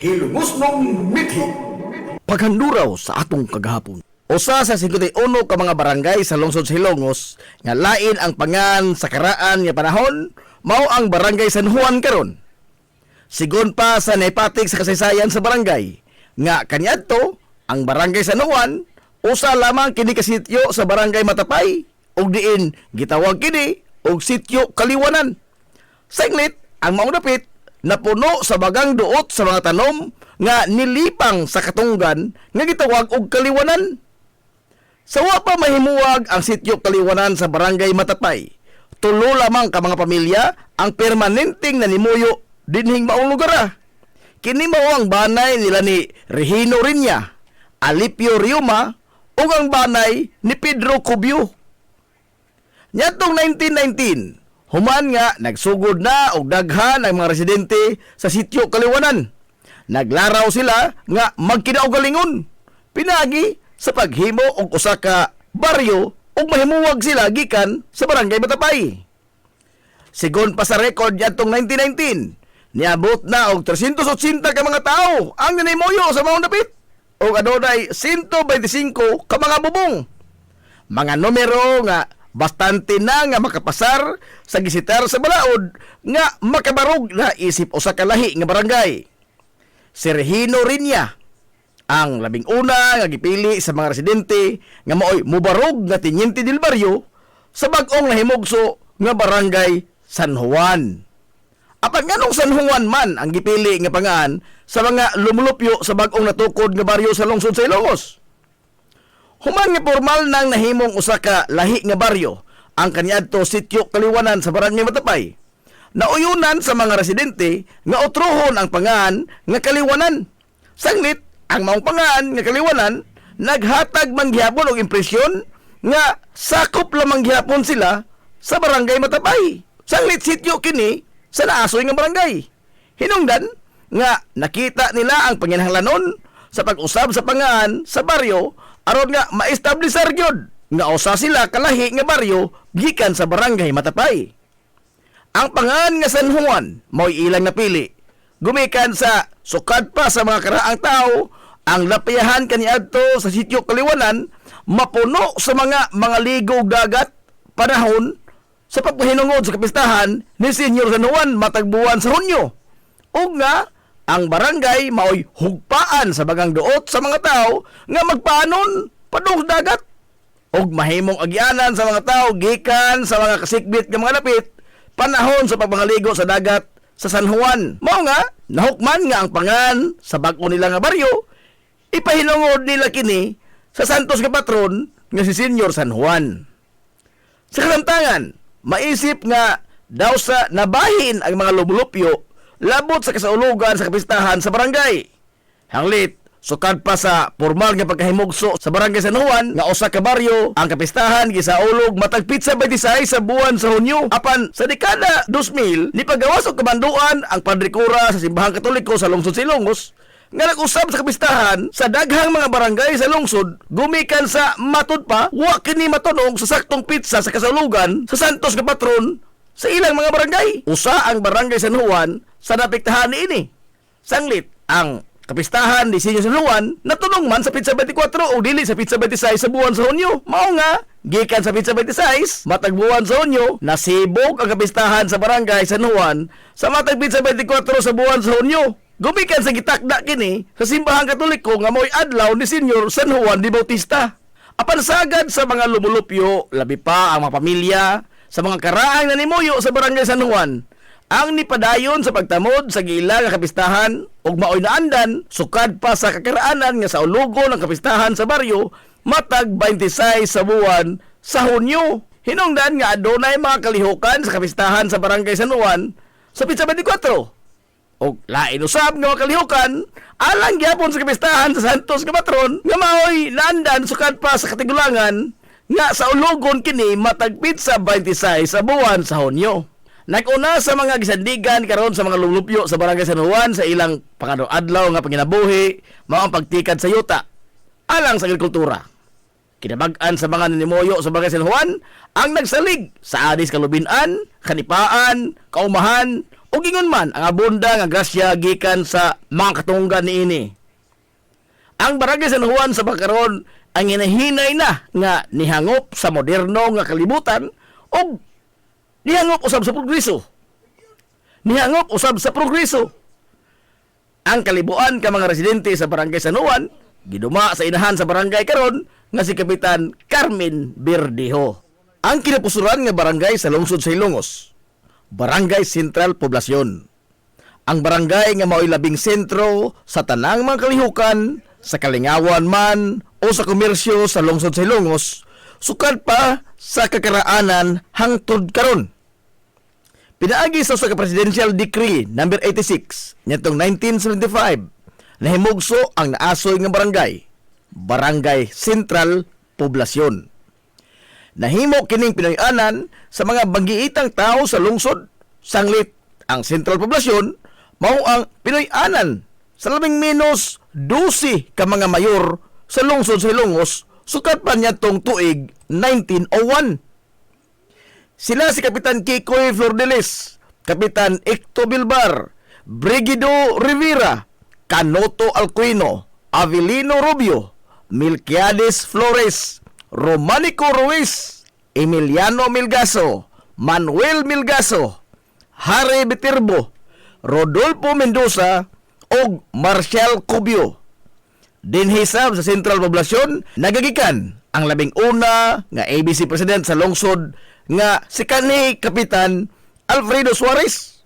Hilumos mong mithi. Paghanduraw sa atong kagahapon. Usa sa 51 ka mga barangay sa lungsod sa Hilongos nga lain ang pangan sa karaan nga panahon mao ang barangay San Juan karon. Sigon pa sa naipatik sa kasaysayan sa barangay nga kaniadto ang barangay San Juan usa lamang kini ka sityo sa barangay Matapay ug diin gitawag kini og sityo Kaliwanan. Singlit ang maong dapit napuno sa bagang duot sa mga tanom nga nilipang sa katunggan nga gitawag og Kaliwanan. Sa wa pa mahimuwag ang sityo Kaliwanan sa barangay Matapay, tulo lamang ka mga pamilya ang permanenteng nanimuyo dinhing maong lugar. Kini mao ang banay nila ni Regino Rinya, Alipio Riuma ug ang banay ni Pedro Cubio. Nyatong 1919, human nga nagsugod na og daghan ang mga residente sa sityo Kaliwanan. Naglaraw sila nga magkinaogalingon pinagi sa paghimo og usa ka baryo ug mahimuwag sila gikan sa barangay Matapay. Sigon pa sa record nyatong 1919, niabot na og 380 ka mga tawo ang nanimuyo sa maong dapit ug adunay 125 ka mga bubong. Mga numero nga bastante na nga makapasar sa gisitar sa balaod nga makabarog na isip usa ka lahi nga barangay. Si Regino Rinya ang labing una nga gipili sa mga residente nga maoy mubarog nga Teniente del Barrio sa bag-ong nahimugso nga barangay San Juan. Apan nganong San Juan man ang gipili nga pangaan sa mga lumulupyo sa bag-ong natukod nga baryo sa lungsod sa Ilocos? Human nga formal nang nahimong usa ka lahi nga baryo ang kaniadto sityo Kaliwanan sa barangay Matapay. Nauyunan sa mga residente nga utrohon ang pangan nga Kaliwanan. Sanglit ang maong pangan nga Kaliwanan naghatag man gihapon og impresyon nga sakop lamang gihapon sila sa barangay Matapay. Sanglit sityo kini sa naasoy nga barangay. Hinungdan nga nakita nila ang panginahanglanon sa pag-usab sa pangan sa baryo aron nga maestablisar gyud nga usa sila kalahi nga baryo gikan sa barangay Matapay. Ang pangan nga San Juan mao'y ilang napili. Gumikan sa sukad pa sa mga karaang tao, ang lapiyahan kaniadto sa sityo Kaliwanan mapuno sa mga ligog dagat panahon sa pagpahinungod sa kapistahan ni Senyor San Juan matag buwan sa Hunyo. Ug nga ang barangay mao'y hugpaan sa bagang duot sa mga tao nga magpaanon padung dagat ug mahimong agyanan sa mga tao gikan sa mga kasikbit nga mga lapit panahon sa pagpangaligo sa dagat sa San Juan. Mao nga nahukman nga ang pangan sa bag-o nila nga baryo ipahinungod nila kini sa Santos nga patron nga si Senyor San Juan. Sa kalamtangan maisip nga daw sa nabahin ang mga lumulupyo labot sa kasaulugan sa kapistahan sa barangay. Hanglit, sukad pa sa formal nga pagkahimugso sa barangay San Juan nga usa ka baryo ang kapistahan gisaulog matag Pitsa 26 sa buwan sa Hunyo. Apan sa dekada 2000 ni pagawas og kamanduan ang padrikura sa Simbahang Katoliko sa lungsod sa Ilongos nga nag-usab sa kapistahan sa daghang mga barangay sa lungsod gumikan sa matud pa wa kini matunog sa saktong pitsa sa kasaulugan sa Santos nga patron sa ilang mga barangay. Usa ang barangay San Juan sa napiktahan niini. Sanglit ang kapistahan ni Senyor San Juan natunog man sa Pitsa 24 o dili sa Pitsa 26 sa buwan sa Hunyo. Mao nga gikan sa Pitsa 26 matag buwan sa Hunyo nasibog ang kapistahan sa barangay San Juan sa matag Pitsa 24 sa buwan sa Hunyo. Gumikan sa gitakda kini sa Simbahang Katoliko nga mo'y adlaw ni Senyor San Juan de Bautista. Apan sagad sa mga lumulupyo labi pa ang mga pamilya sa mga karaang nanimuyo sa barangay San Juan ang nipadayon sa pagtamod sa gila nga kapistahan ug maoy naandan sukad pa sa kakaraanan nga sa ulugo ng kapistahan sa baryo matag 26 sa buwan sa Hunyo. Hinungdan nga adunay mga kalihukan sa kapistahan sa barangay San Juan sa Pitsa 24. O lain usab nga mga kalihukan alang gyapon sa kapistahan sa Santos nga patron nga maoy naandan sukad pa sa katigulangan nga sa ulugon kini matag Pitsa 26 sa buwan sa Hunyo. Nag-una sa mga gisandigan karon sa mga lumulupyo sa barangay San Juan sa ilang pangadlaw nga panginabuhi mao ang pagtikad sa yuta alang sa agrikultura. Kinabag-an sa mga nanimuyo sa barangay San Juan ang nagsalig sa adis kalubinan, kanipaan, kaumahan O gingon man ang abunda nga grasya gikan sa mga katunggan niini. Ang Barangay San Juan sa pagkaron ang hinahinay na nga nihangop sa moderno nga kalibutan o nihangop usab sa progreso. Nihangop usab sa progreso. Ang kalibuan ka mga residente sa Barangay San Juan giduma sa inahan sa barangay karon nga si Kapitan Carmen Verdejo. Ang kinapusuran nga barangay sa lungsod sa Ilongos, Barangay Sentral Poblasyon. Ang barangay nga mao'y labing sentro sa tanang mga kalihukan, sa kalingawan man o sa komersyo sa lungsod sa Ilongos, sukad pa sa kakaraanan hangtod karon. Pinaagi sa Presidential Decree number 86 nitong 1975 na himugso ang naasoy nga barangay, Barangay Sentral Poblasyon. Nahimo kining pinay-anan sa mga banggiitang tao sa lungsod, sanglit ang Sentral Poblasyon mao ang pinay-anan sa labing menos 12 ka mga mayor sa lungsod sa Ilongos sukat pa niyadtong tuig 1901. Sila si Kapitan Kikoy Flordelis, Kapitan Icto Bilbar, Brigido Rivera, Canoto Alcuino, Avelino Rubio, Milquiades Flores, Romanico Ruiz, Emiliano Milgaso, Manuel Milgaso, Harry Viterbo, Rodolfo Mendoza, o Marcial Cubio. Dinhisab sa Sentral Poblasyon, nagagikan ang labing una nga ABC President sa lungsod nga si kanhi Kapitan Alfredo Suarez.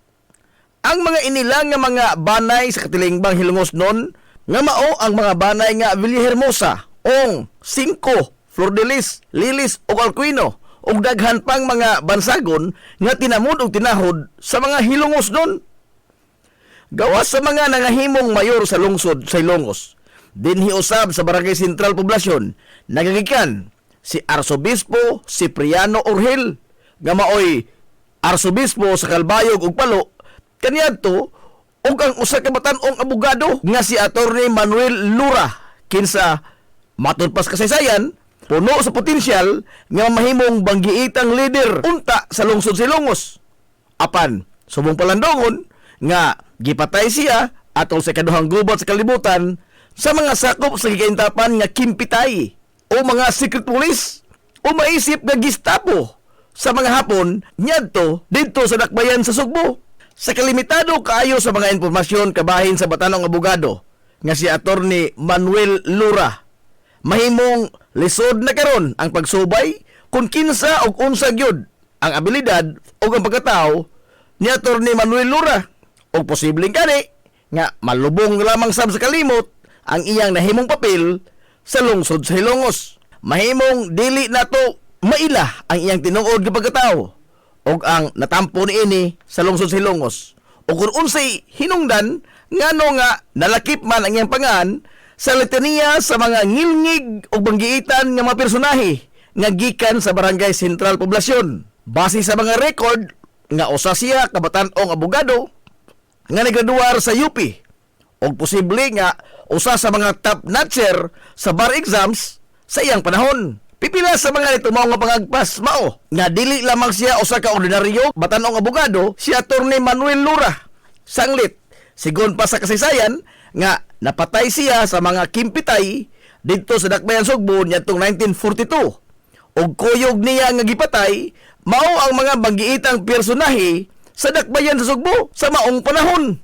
Ang mga inilang nga mga banay sa katilingbang Hilongos nun nga mao ang mga banay nga Villahermosa, Ong, Cinco, Flordelis, Lilis o Alcuino ug daghan pang mga bansagon nga tinamod ug tinahod sa mga Hilongos nun. Gawas sa mga nangahimong mayor sa lungsod sa Ilongos, dinhi usab sa Barangay Sentral Poblasyon nagagikan si Arsobispo Cipriano Orhel nga maoy Arsobispo sa Calbayog ug Palo, kaniadto ug ang usa ka batan-ong abogado nga si Attorney Manuel Lura kinsa matud pas kasaysayan puno sa potensyal nga mahimong banggiitang leader unta sa lungsod sa Ilongos. Apan subong palandongon nga gipatay siya atol sa kaduhang gubat sa kalibutan sa mga sakop sa gikaintapan nga kimpitay o mga secret police o maisip nga Gestapo sa mga hapon nyadto didto sa dakbayan sa Sugbo. Sa kalimitado kaayo sa mga impormasyon kabahin sa batanong abogado nga si Attorney Manuel Lura, mahimong lisod na karon ang pagsubay kung kinsa og unsa gyud ang abilidad o ang pagkatao ni Attorney Manuel Lura o posibleng kani nga malubong lamang sab sa kalimot ang iyang nahimong papel sa lungsod sa Hilongos. Mahimong dili nato maila ang iyang tinuod nga pagkatao o ang natampo niini sa lungsod sa Hilongos. O kung unsay hinungdan ngano nga nalakip man ang iyang pangan sa litanya sa mga ngilngig o banggiitan nga mga personahe nga gikan sa Barangay Sentral Poblasyon. Base sa mga record nga usa siya kabatan-ong abogado nga naggraduar sa UP o posible nga usa sa mga top notcher sa bar exams sa iyang panahon. Pipila sa mga nito mao nga pangagpas mao nga dili lamang siya usa ka ordinaryo batan-ong abogado, si Attorney Manuel Lura. Sanglit sigon pa sa kasaysayan nga napatay siya sa mga kimpitay didto sa dakbayan Sugbo niadtong 1942. Og kuyog niya nga gipatay mao ang mga banggiitang personahe sa dakbayan sa Sugbo sa maong panahon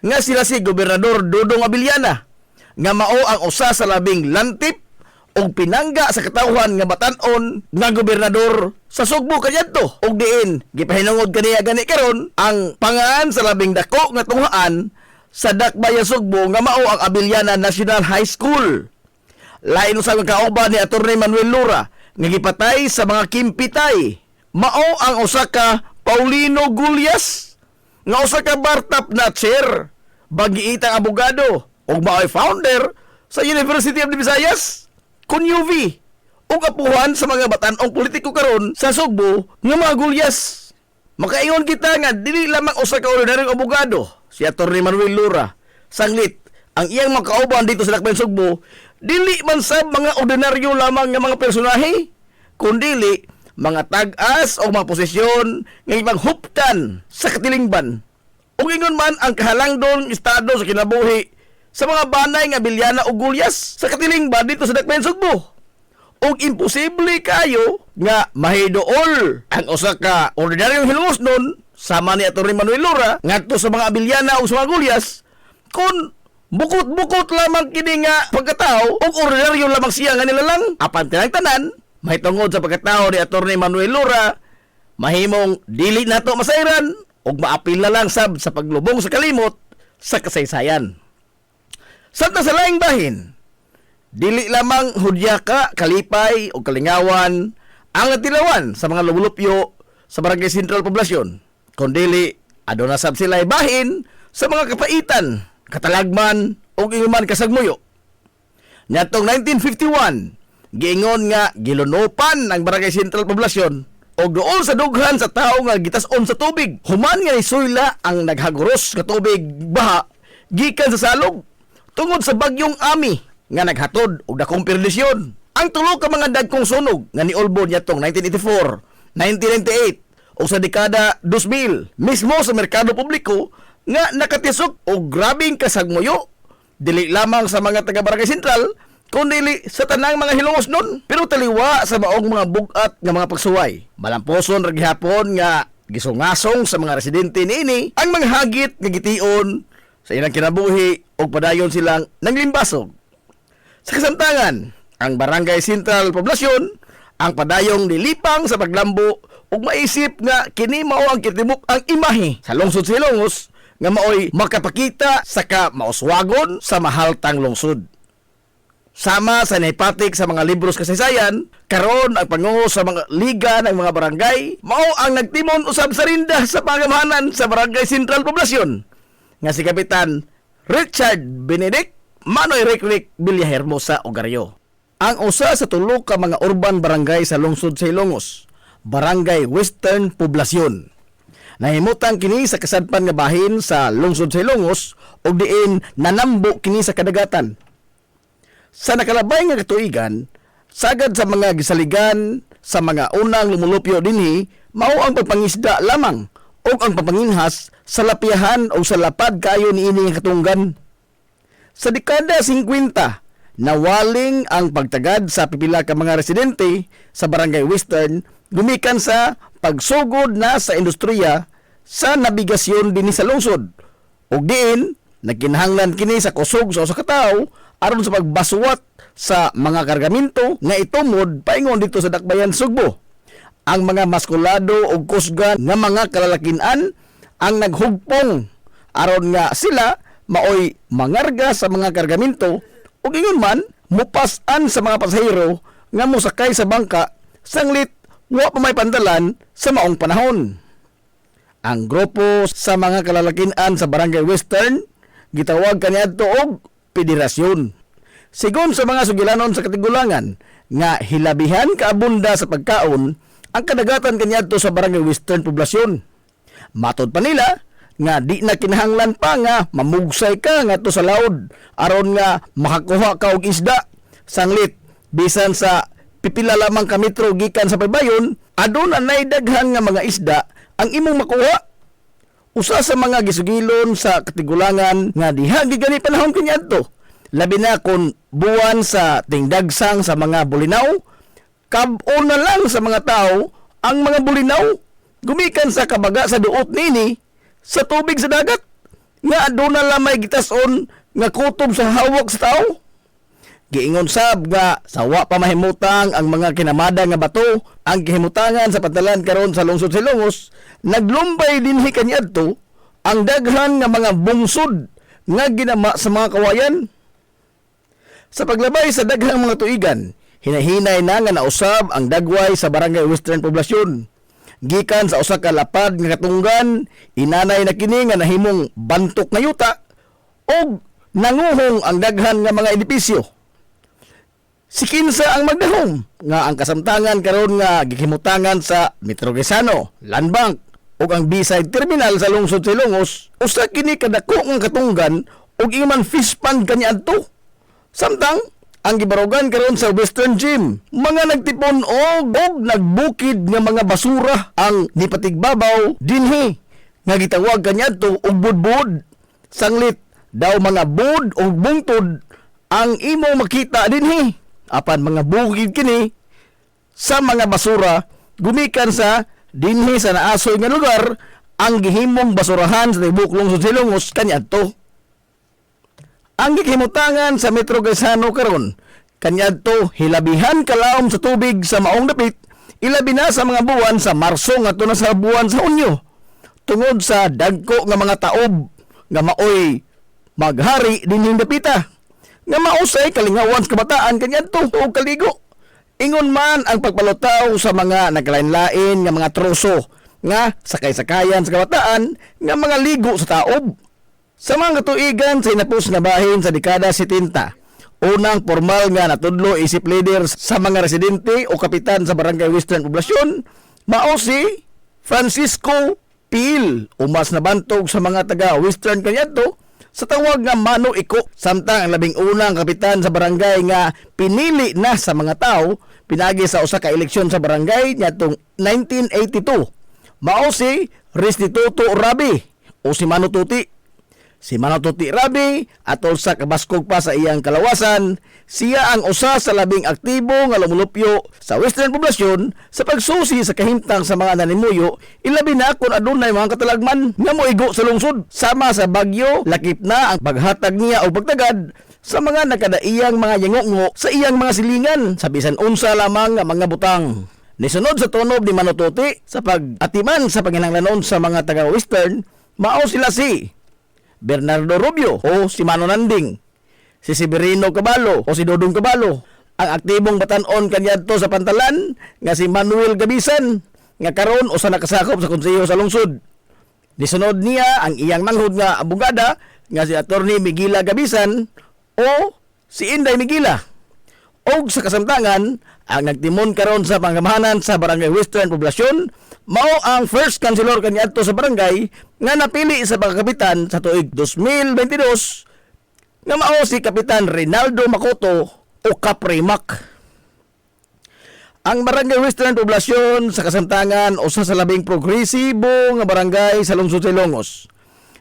nga sila si Gobernador Dodong Abiliana nga mao ang usa sa labing lantip og pinangga sa katawhan nga batan-on nga gobernador sa Sugbo kaniadto. Og diin gipahinungod kaniya gani karon ang pangaan sa labing dako nga tunghaan sa dakbayan Sugbo nga mao ang Abiliana National High School. Lain usab ang kauban ni Attorney Manuel Lura nga gipatay sa mga kimpitay mao ang usa ka Paulino Gulyas nga usa ka bar-top notcher, banggiitang abogado ug mao'y founder sa University of the Visayas kun UV ug apuhan sa mga batan-ong politiko karon sa Sugbo nga mga Gulyas. Makaingon kita nga dili lamang usa ka ordinaryong abogado si Attorney Manuel Lura. Sanglit ang iyang mga kauban dito sa dakbayan Sugbo dili man sab mga ordinaryo lamang nga mga personahe kundi mga tag-as o mga posisyon nga ipanghuptan sa katilingban ug ingon man ang kahalangdong estado sa kinabuhi sa mga banay nga bilyana o gulyas sa katiling ba dito sa Dakbayan Sugbo. Ug imposible kayo nga mahidool ang usa ka ordinaryong hilongos nun sama ni Atty. Manuel Lora ngadto sa mga bilyana o sa mga gulyas kung bukot-bukot lamang kini nga pagkatao ug ordinaryo lamang siya nga nilalang. Apan tinang tanan mahitungod sa pagkatao ni Atty. Manuel Lora mahimong dili nato masayran ug maapil na lang sab sa paglubong sa kalimot sa kasaysayan. Samtang sa laing bahin, dili lamang hudyaka, kalipay o kalingawan ang natilawan sa mga lumulupyo sa Barangay Sentral Poblasyon, kundi aduna sab sila bahin sa mga kapaitan, katalagman o inuman kasagmuyo. Nyatong 1951, giingon nga gilunupan ang Barangay Sentral Poblasyon o doon sa dughan sa tao nga gitas-on sa tubig. Human nga isuyla ang naghaguros ka tubig baha gikan sa salog tungod sa bagyong Ami nga naghatod og dakong perdisyon. Ang tulo ka mga dagkong sunog nga niulbod niyatong 1984, 1998 o sa dekada 2000 mismo sa merkado publiko nga nakatisok og grabing kasagmuyo dili lamang sa mga taga Barangay Sentral kundi sa tanang mga hilongos nun. Pero taliwa sa maong mga bugat nga mga pagsuway. Malamposon ra gihapon nga gisungasong sa mga residente niini ang mga hagit nga gition sa ilang kinabuhi o padayon silang nanglimbasog. Sa kasamtangan, ang Barangay Sentral Poblasyon ang padayong nilipang sa paglambo ug maisip nga kini mao ang kitibuk ang imahe sa lungsod sa Ilongos nga maoy makapakita sa mauswagon sa mahaltang lungsod. Sama sa nahipatik sa mga libros kasaysayan, karon ang pangungo sa mga liga ng mga barangay mao ang nagtimon usab sa rinda sa pangamahanan sa Barangay Sentral Poblasyon nga si Kapitan Richard Benedict Manoy Rick Villahermosa Ogaryo. Ang usa sa tulo ka mga urban barangay sa lungsod sa Ilongos, Barangay Western Poblasyon. Nahimutang kini sa kasadpan nga bahin sa lungsod sa Ilongos ug diin nanambo kini sa kadagatan. Sa nakalabay nga katuigan, sagad sa mga gisaligan sa mga unang lumulupyo dinhi mao ang pagpangisda lamang ug ang papanginhas sa lapihan o sa lapad kayo niini nga katunggan. Sa dekada 50, nawaling ang pagtagad sa pipila ka mga residente sa Barangay Western gumikan sa pagsugod na sa industriya sa nabigasyon dinhi sa lungsod. Ug diin nagkinahanglan kini sa kusog sa usa ka tawo aron sa pagbasuwat sa mga kargamento nga itumod paingon dito sa Dakbayan Sugbo. Ang mga maskulado o kusgan nga mga kalalakinan ang naghugpong aron nga sila maoy mangarga sa mga kargamento ug ingon man mupas-an sa mga pasahero nga mosakay sa bangka sanglit wa pa may pandalan sa maong panahon. Ang grupo sa mga kalalakinan sa Barangay Western gitawag kaniadto og Federasyon. Sigon sa mga sugilanon sa katigulangan nga hilabihan kaabunda sa pagkaon ang kadagatan kaniadto sa Barangay Western Poblasyon. Matod pa nila nga di na kinahanglan pa nga mamugsay ka nga to sa laod aron nga makakuha ka og isda sanglit bisan sa pipila lamang ka metro gikan sa paybayon aduna nay daghan nga mga isda ang imong makuha. Usa sa mga gisugilon sa katigulangan nga diha gigani panahon kaniadto labi na kung buwan sa tingdagsang sa mga bulinaw, kab-o na lang sa mga tao ang mga bulinaw gumikan sa kabaga sa duot nini sa tubig sa dagat nga aduna lang may gitas-on nga kutob sa hawak sa tao. Giingon sab nga sawa pa mahimutang ang mga kinamada nga bato ang gihimutangan sa padalan karon sa lungsod sa Ilongos, naglumbay dinhi kaniadto ang daghan nga mga bungsod nga ginama sa mga kawayan. Sa paglabay sa daghang mga tuigan, hinahinay na nga nausab ang dagway sa Barangay Western Poblasyon. Gikan sa usa ka lapad nga katunggan, inanay na kini nga nahimong bantok na yuta og nanguhong ang daghan nga mga edipisyo. Si kinsa ang magdahom nga ang kasamtangan karon nga gihimutangan sa Metro Quezano, Land Bank ug ang B-side terminal sa lungsod sa Ilongos, usa kini kadako nga katunggan ug iman fish pond kaniadto. Samtang ang gibarugan karon sa Western Gym, mga nagtipon og nagbukid nga mga basura ang nipatigbabaw dinhi nga gitawag kaniadto og budbud. Sanglit daw mga bud o bungtod ang imo makita dinhi. Apan mga bukid kini sa mga basura gumikan sa dinhi sa naasoy nga lugar ang gihimong basurahan sa tibok lungsod Silongos kaniadto. Ang gihimutangan sa Metro Gaisano karon kaniadto hilabihan kalaom sa tubig sa maong dapit, ilabi na sa mga buwan sa Marso ngadto na sa buwan sa Hunyo tungod sa dagko nga mga taob nga maoy maghari dinhing dapita nga mausay kalingawan sa kabataan kaniadto og kaligo. Ingon man ang pagpalutaw sa mga naglain-lain nga mga troso nga sakay-sakayan sa kabataan nga mga ligo sa taob. Sa mga katuigan sa inapos nga bahin sa dekada 70, unang formal nga natudlo isip leader sa mga residente o kapitan sa Barangay Western Poblasyon, mao si Francisco Pil, umas nabantog sa mga taga Western kaniadto sa tawag nga Mano Iko. Samtang ang labing unang kapitan sa barangay nga pinili na sa mga tao pinagi sa usa ka eleksyon sa barangay niadtong 1982, mao si Restituto Rabi o si Mano Tuti. Si Mano Tuti Rabi atol sa kabaskog pa sa iyang kalawasan, siya ang usa sa labing aktibo nga lumulupyo sa Western Poblasyon sa pagsusi sa kahimtang sa mga nanimuyo, ilabi na kung adunay mga katalagman nga moigo sa lungsod. Sama sa bagyo, lakip na ang paghatag niya o pagtagad sa mga nakadaiyang mga yangongo sa iyang mga silingan sa bisan unsa lamang nga mga butang. Nisunod sa tunob ni Mano Tuti sa pag-atiman sa panginahanglanon sa mga taga-Western, mao sila si Bernardo Rubio o si Mano Nanding, si Severino Cabalo o si Dodong Cabalo, ang aktibong batanon kaniadto sa Pantalan nga si Manuel Gabisan nga karon usa nakasakop sa konseho sa lungsod. Nisunod niya ang iyang manghud nga abogada nga si Attorney Miguila Gabisan o si Inday Miguila. Og sa kasamtangan, ang nagtimon karon sa pangamahanan sa Barangay Western Poblasyon mao ang first councilor kaniadto sa barangay nga napili sa pagkapitan sa tuig 2022 nga mao si Kapitan Rinaldo Makoto o Kaprimak. Ang Barangay Western Poblasyon sa kasamtangan usa sa labing progresibo nga barangay sa lungsod Silongos.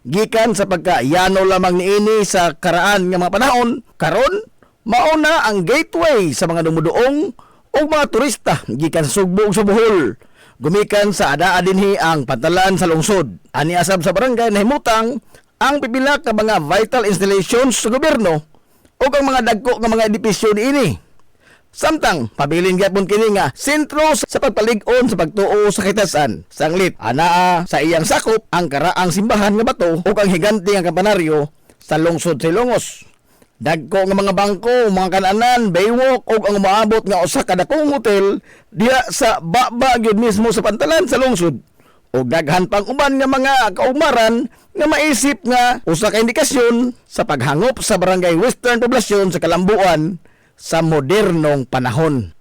Gikan sa pagkayano lamang niini sa karaan nga mga panahon, karon mao na ang gateway sa mga dumuduong o mga turista gikan sa Sugbo ug sa Bohol. Gumikan sa adaa dinhi ang Pantalan sa lungsod. Ani asab sa barangay nahimutang ang pipila ka mga vital installations sa gobyerno o ang mga dagko nga mga edipisyo niini. Samtang pabilin gyapon kini nga sentro sa pagpalig-on sa pagtuo sa kitasan. Sanglit anaa sa iyang sakop ang karaang simbahan nga bato o ang higanti nga kampanaryo sa lungsod Silongos. Dagko nga mga bangko, mga kananan, baywalk o ang umaabot nga usa ka dakong hotel diha sa baba gyud mismo sa Pantalan sa lungsod. O daghan pang uban nga mga kaumaran nga maisip nga usa ka indikasyon sa paghangop sa Barangay Western Poblasyon sa kalambuan sa modernong panahon.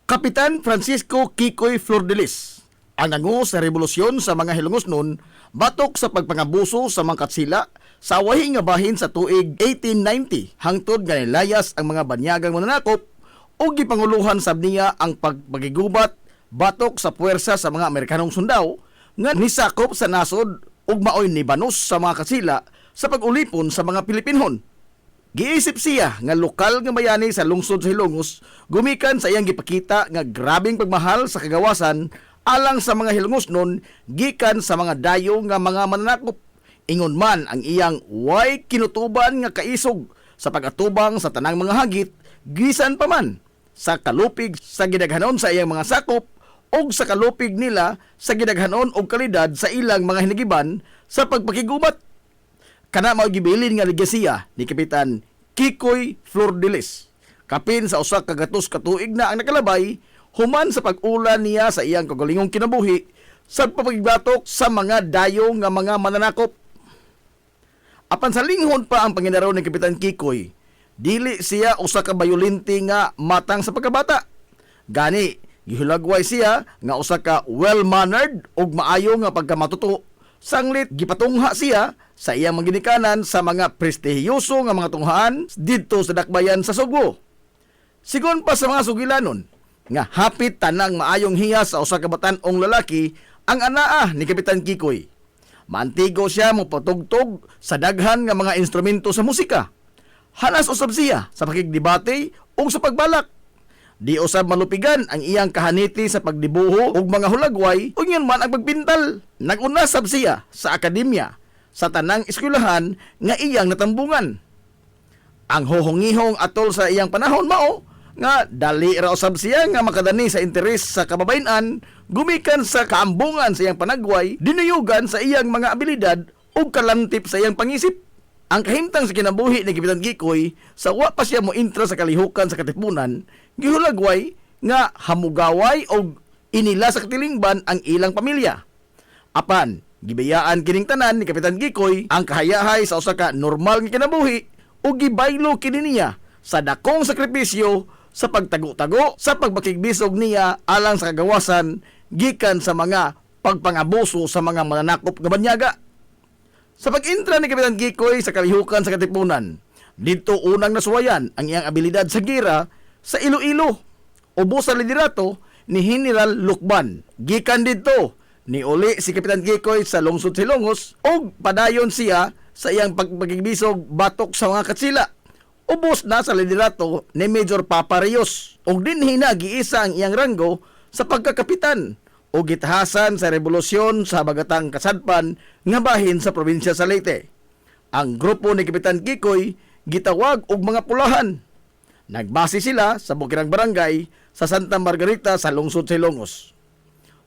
Kapitan Francisco Kikoy Flordelis ang nangu sa revolusyon sa mga Hilongos noon batok sa pagpangabuso sa mga katsila sa wahi nga bahin sa tuig 1890 hangtod nga nilayas ang mga banyagang mananakop o gipanguluhan sab niya ang pagpagigubat batok sa puwersa sa mga Amerikanong sundao nga nisakop sa nasod ug maoy nibanos sa mga katsila sa pag-ulipon sa mga Pilipinhon. Giisip siya nga lokal nga bayani sa lungsod sa Hilongos gumikan sa iyang gipakita nga grabing pagmahal sa kagawasan alang sa mga Hilongos noon gikan sa mga dayo nga mga mananakop. Ingon man ang iyang way kinutuban nga kaisog sa pag-atubang sa tanang mga hagit gisan pa man sa kalupig sa gidaghanon sa iyang mga sakop o sa kalupig nila sa gidaghanon og kalidad sa ilang mga hinigiban sa pagpakigubat. Kana mao gibilin nga legasiya ni Kapitan Kikoy Flordelis. Kapin sa usa ka gatos ka tuig na ang nakalabay human sa pag-ulan niya sa iyang kagalingong kinabuhi sa pagpagbatok sa mga dayo nga mga mananakop. Apan sa linghon pa ang panginaraw ni Kapitan Kikoy, dili siya usa ka bayolente nga matang sa pagkabata. Gani, gihulagway siya nga usa ka well-mannered ug maayo nga pagkamatuto. Sanglit gipatungha siya sa iyang maginikanan sa mga prestihiyoso nga mga tunghaan didto sa dakbayan sa Sugbo. Sigon pa sa mga sugilanon nga hapit tanang maayong hiya sa usa ka batan-ong lalaki ang anaa ni Kapitan Kikoy. Maantigo siya mopatugtog sa daghan nga mga instrumento sa musika. Hanas usab siya sa pakigdebate ug sa pagbalak. Di usab malupigan ang iyang kahaniti sa pagdibuho ug mga hulagway ug yun man ang pagpintal. Nagunasab siya sa akademya sa tanang eskwelahan nga iyang natambungan. Ang hohongihong atol sa iyang panahon mao nga dali ra usab siya nga makadani sa interes sa kababayen-an gumikan sa kaambungan sa iyang panagway, dinuyugan sa iyang mga abilidad ug kalantip sa iyang pangisip. Ang kahimtang sa kinabuhi ni Kapitan Kikoy sa wa pa siya mointra sa kalihukan sa katipunan, gihulagway nga hamugaway o inila sa katilingban ang ilang pamilya. Apan, gibayaan kining tanan ni Kapitan Kikoy ang kahayahay sa usa ka normal nga kinabuhi o gibaylo kini niya sa dakong sakripisyo sa pagtago-tago sa pagbakigbisog niya alang sa kagawasan gikan sa mga pagpangabuso sa mga mananakop nga banyaga. Sa pag-intra ni Kapitan Kikoy sa kalihukan sa katipunan, dito unang nasuwayan ang iyang abilidad sa gira sa Iloilo. Ubos sa liderato ni General Lukban. Gikan dito ni uli si Kapitan Kikoy sa lungsod Silongos o padayon siya sa iyang pagpagigbisog batok sa mga katsila. Ubos na sa liderato ni Major Papa Rios o dinhi na giisa ang iyang ranggo sa pagkakapitan o gitahasan sa revolusyon sa Bagatang Kasadpan nga bahin sa probinsya sa Leyte. Ang grupo ni Kapitan Kikoy gitawag og mga pulahan. Nagbase sila sa bukirang barangay sa Santa Margarita sa lungsod Silongos.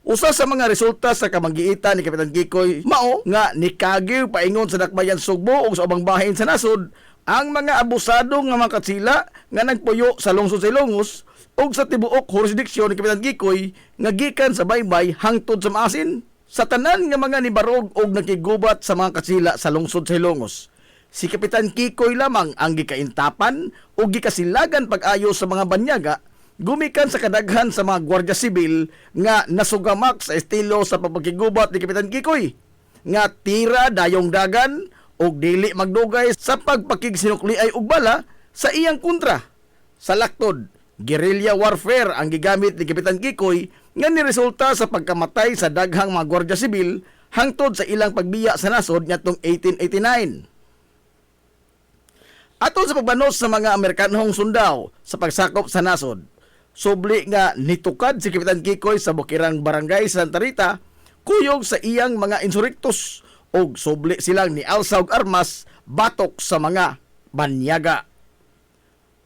Usa sa mga resulta sa kamanggiitan ni Kapitan Kikoy mao nga nikagiw paingon sa dakbayan Sugbo ug sa ubang bahin sa nasod ang mga abusado nga mga katsila nga nagpuyo sa lungsod Silongos ug sa tibuok jurisdiksyon ni Kapitan Kikoy nga gikan sa baybay hangtod sa maasin. Sa tanan nga mga nibarog ug nakigubat sa mga katsila sa lungsod Silongos, si Kapitan Kikoy lamang ang gikaintapan ug gikasilagan pag-ayo sa mga banyaga gumikan sa kadaghan sa mga gwardiya sibil nga nasugamak sa estilo sa pagpakigubat ni Kapitan Kikoy nga tira dayong dagan ug dili magdugay sa pagpakigsinukliay og bala sa iyang kontra. Sa laktod, guerrilla warfare ang gigamit ni Kapitan Kikoy nga niresulta sa pagkamatay sa daghang mga gwardiya sibil hangtod sa ilang pagbiya sa nasod ngadtong 1889. Atol sa pagbanos sa mga Amerikanhong sundao sa pagsakop sa nasod, subli nga nitukad si Kapitan Kikoy sa bukirang barangay Santa Rita kuyog sa iyang mga insurrektos og subli silang ni alsa og armas batok sa mga banyaga.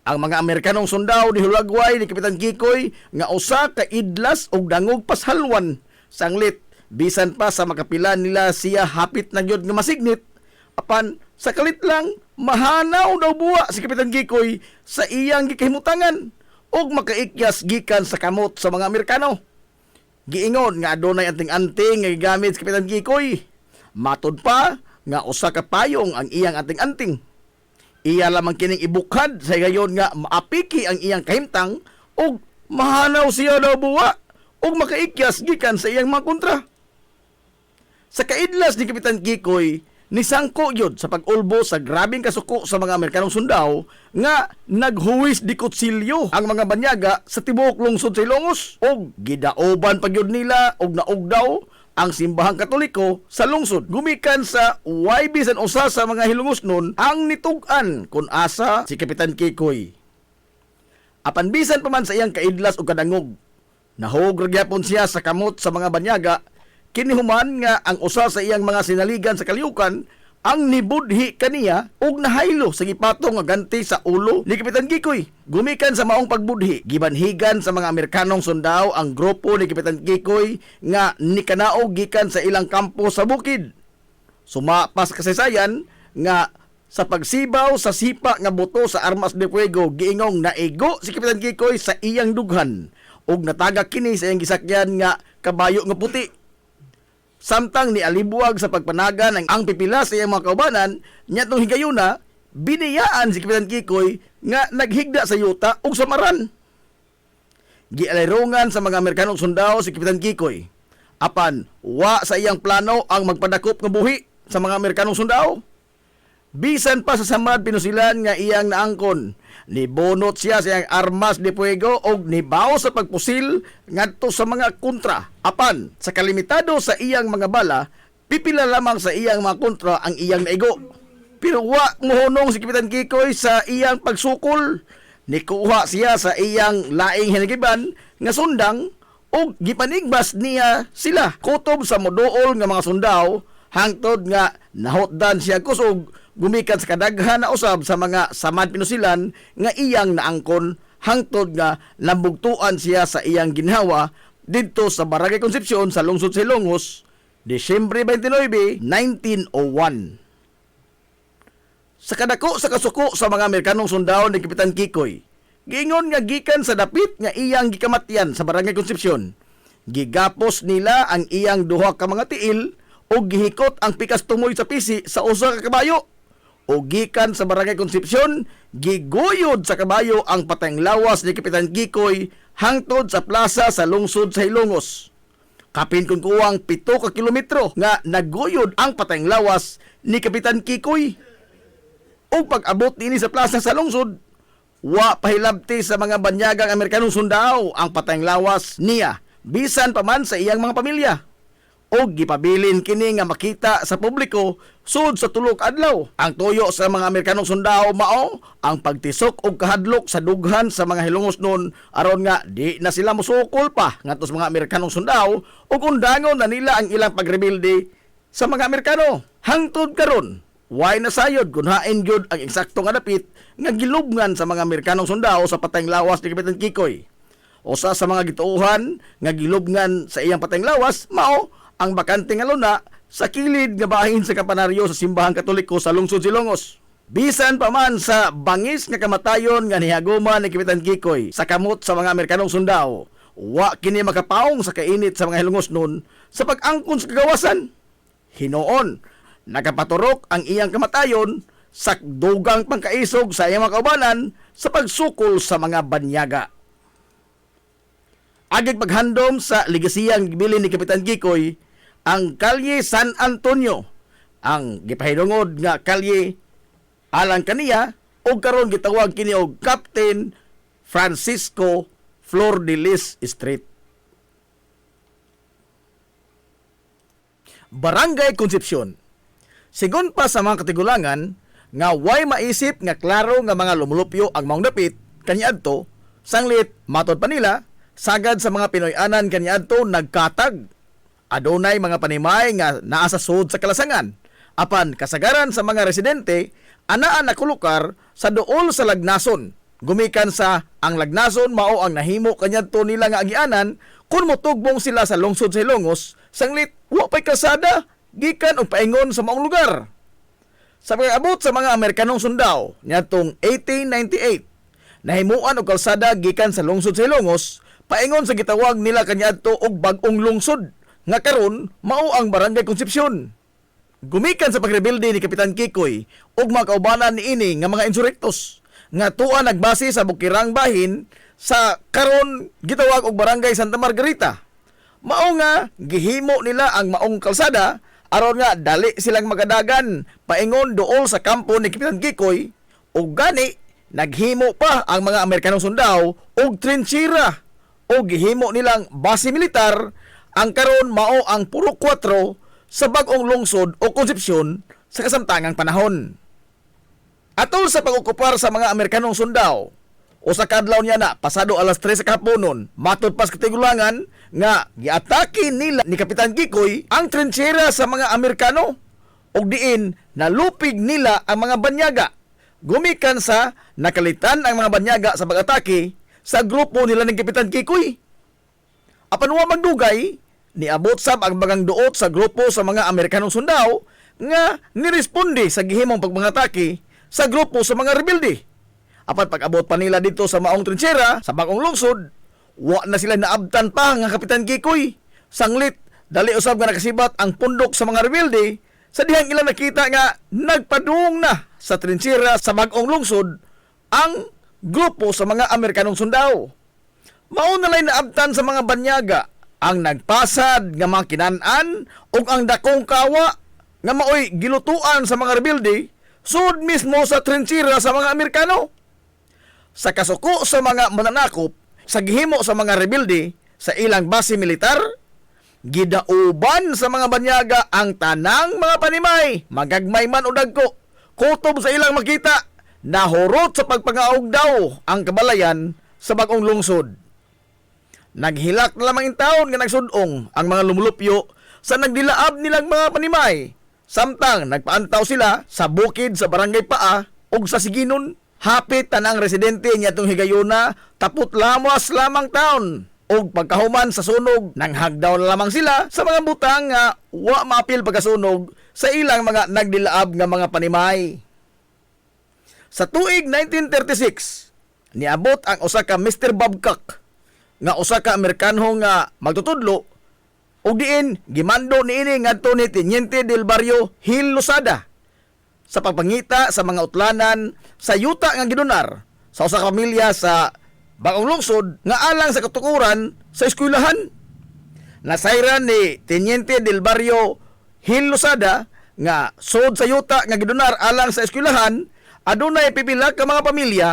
Ang mga Amerikanong sundao ni hulagway ni Kapitan Kikoy nga usa ka idlas og dangog pashalwan sanglit bisan pa sa makapila nila siya hapit na gyud nga masignit. Apan sa kalit lang mahanaw daw buwa si Kapitan Kikoy sa iyang gikahimutangan ug makaikyas gikan sa kamot sa mga Amerikano. Giingon nga adunay anting-anting nga gigamit si Kapitan Kikoy. Matod pa nga usa ka payong ang iyang anting-anting. Iya lamang kining ibukhad sa gayon nga maapiki ang iyang kahimtang ug mahanaw siya daw buwa ug makaikyas gikan sa iyang mga kontra. Sa kaidlas ni Kapitan Kikoy, nisangko yun sa pag-ulbo sa grabing kasuko sa mga Amerikanong sundao nga naghuwis di kutsilyo ang mga banyaga sa tibuok lungsod sa Ilongos ug gidaoban pa gyud nila og naugdaw ang simbahang Katoliko sa lungsod. Gumikan sa YB san usa sa mga hilungos nun ang nitug-an kun asa si Kapitan Kikoy. Apan bisan pa man sa iyang kaidlas o kadangog, nahog gyapon siya sa kamot sa mga banyaga. Kinihuman nga ang usa sa iyang mga sinaligan sa kaliukan ang nibudhi kaniya og nahaylo sa gipatong nga ganti sa ulo ni Kapitan Kikoy. Gumikan sa maong pagbudhi, gibanhigan sa mga Amerikanong sundao ang grupo ni Kapitan Kikoy nga nikanaog gikan sa ilang kampo sa bukid. Sumapas kasaysayan nga sa pagsibaw sa sipa nga buto sa armas de fuego, giingong naigo si Kapitan Kikoy sa iyang dughan ug natagak kini sa iyang gisakyan nga kabayo nga puti. Samtang ni alibuwag sa pagpanagan ang pipila sa iyang mga kaubanan, nyatong higayuna, biniyaan si Kapitan Kikoy nga naghigda sa yuta ug samaran. Gialayrungan sa mga Amerikanong sundao si Kapitan Kikoy. Apan, wa sa iyang plano ang magpadakop nga buhi sa mga Amerikanong sundao. Bisan pa sa samad pinusilan nga iyang naangkon, nibunot siya sa iyang armas de fuego og nibaw sa pagpusil ngadto sa mga kontra. Apan sa kalimitado sa iyang mga bala, pipila lamang sa iyang mga kontra ang iyang naigo. Pero wa mohunong si Kapitan Kikoy sa iyang pagsukol. Nikuha siya sa iyang laing hinagiban nga sundang o gipanigbas niya sila kutob sa moduol nga mga sundaw hangtod nga nahotdan siya kusog gumikan sa kadaghan na usab sa mga samad pinusilan nga iyang naangkon hangtod nga nambugtuan siya sa iyang ginhawa didto sa Barangay Concepcion sa lungsod sa Ilongos Disyembre 29, 1901. Sa kadako sa kasuko sa mga Amerikanong sundao ni Kapitan Kikoy, giingon nga gikan sa dapit nga iyang gikamatyan sa Barangay Concepcion. Gigapos nila ang iyang duha ka mga tiil o gihikot ang pikas tumoy sa pisi sa usa ka kabayo. O gikan sa Barangay Concepcion, giguyod sa kabayo ang patayng lawas ni Kapitan Kikoy hangtod sa plaza sa lungsod sa Ilongos. Kapin kung kuwang 7 ka kilometro nga naguyod ang patayng lawas ni Kapitan Kikoy. O pag-abot nini sa plaza sa lungsod, wa pahilabti sa mga banyagang Amerikanong sundao ang patayng lawas niya, bisan pa man sa iyang mga pamilya. O gipabilin kini nga makita sa publiko sud sa tulog adlaw. Ang tuyo sa mga Amerikanong sundao mao ang pagtisok og kahadlok sa dughan sa mga Hilongos noon aron nga di na sila musukol pa ngadto sa mga Amerikanong sundao ug undangon na nila ang ilang pagrebelde sa mga Amerikano. Hangtod karon, way nasayod kung hain gyud ang eksakto nga dapit nga gilubngan sa mga Amerikanong sundao sa patayng lawas ni Kapitan Kikoy. Usa sa mga gituohan nga gilubngan sa iyang patayng lawas mao ang bakante nga luna sa kilid nga bahin sa kampanaryo sa Simbahang Katoliko sa lungsod Ilongos. Bisan pa man sa bangis nga kamatayon nga nihaguman ni Kapitan Kikoy sa kamot sa mga Amerikanong sundao, wa kini makapaong sa kainit sa mga Hilongos noon sa pag-angkon sa kagawasan. Hinoon, nakapaturok ang iyang kamatayon sa dugang pangkaisog sa iyang mga kaubanan sa pagsukol sa mga banyaga. Agig paghandom sa legasiyang gibilin ni Kapitan Kikoy ang Kalye San Antonio, ang gipahidungod nga kalye alang kaniya o karon gitawag kini og Captain Francisco Flor de Lis Street. Barangay Concepcion. Sigon pa sa mga katigulangan nga way maisip nga klaro nga mga lumulupyo ang maong dapit kaniadto, sanglit matod pa nila sagad sa mga Pinoy-anan kaniadto nagkatag. Adunay mga panimay nga naa sa sud sa kalasangan. Apan kasagaran sa mga residente anaa nakulukar sa duol sa Lagnason. Gumikan sa ang Lagnason mao ang nahimo kaniadto nila nga agianan kun motugbong sila sa lungsod sa Ilongos, sanglit wa pay kalsada gikan og paingon sa maong lugar. Sa pag-abot sa mga Amerikanong sundao niadtong 1898, nahimuan og kalsada gikan sa lungsod sa Ilongos paingon sa gitawag nila kaniadto og bag-ong lungsod nga karon mao ang Barangay Concepcion. Gumikan sa pagrebelde ni Kapitan Kikoy ug mga kaubanan niini nga mga insurektos nga tuwa nagbase sa bukirang bahin sa karon gitawag og Barangay Santa Margarita. Mao nga gihimo nila ang maong kalsada aron nga dali silang magadagan paingon duol sa kampo ni Kapitan Kikoy ug gani naghimo pa ang mga Amerikanong sundao og trinchera o gihimo nilang base militar. Ang karon mao ang puro 4 sa bag-ong lungsod o Concepcion sa kasamtangang panahon. Atol sa pag-okupar sa mga Amerikanong sundao, o sa kadlaw niya na pasado alas 3 sa kahaponon, matod pas katigulangan nga giatake nila ni Kapitan Kikoy ang trinchera sa mga Amerikano ug diin nalupig nila ang mga banyaga. Gumikan sa nakalitan ang mga banyaga sa pag-atake sa grupo nila ni Kapitan Kikoy. Apan wa magdugay, niabot sab ang bagang duot sa grupo sa mga Amerikanong sundao nga niresponde sa gihimong pagmangatake sa grupo sa mga rebelde. Apan pag-abot pa nila dito sa maong trinchera sa bagong lungsod, wa na sila naabtan pa nga Kapitan Kikoy. Sanglit, dali usab nga nakasibat ang pundok sa mga rebelde sa dihang ilang nakita nga nagpadung na sa trinchera sa bagong lungsod ang grupo sa mga Amerikanong sundao. Mao na lay naabtan sa mga banyaga ang nagpasad nga mga kinan-an ug ang dakong kawa nga maoy gilutuan sa mga rebelde sud mismo sa trinchera sa mga Amerikano. Sa kasuko sa mga mananakop sa gihimo sa mga rebelde sa ilang base militar, Gidauban sa mga banyaga ang tanang mga panimay, magagmay man o dagko, kutob sa ilang makita, nahurot sa pagpangaog daw ang kabalayan sa bagong lungsod. Naghilak na lamang in taon nga nagsudong ang mga lumulupyo sa nagdilaab nilang mga panimay. Samtang nagpaantaw sila sa bukid sa Barangay Paa o sa Siginon. Hapit tanang residente niya itong higayuna, tapot lamos lamang taon. O pagkahuman sa sunog, nanghagdaw na lamang sila sa mga butang nga wa maapil pagkasunog sa ilang mga nagdilaab nga mga panimay. Sa tuig 1936, niabot ang usa ka Mr. Babcock nga usa ka Amerikanho nga magtutudlo ug diin gimando niini ngadto ni Teniente del Barrio Gil Losada sa pagpangita sa mga utlanan sa yuta nga gidonar sa usa ka pamilya sa bagong lungsod nga alang sa katukuran sa eskwelahan. Nasayran ni Teniente del Barrio Gil Losada nga sod sa yuta nga gidonar alang sa eskwelahan, adunay pipila ka mga pamilya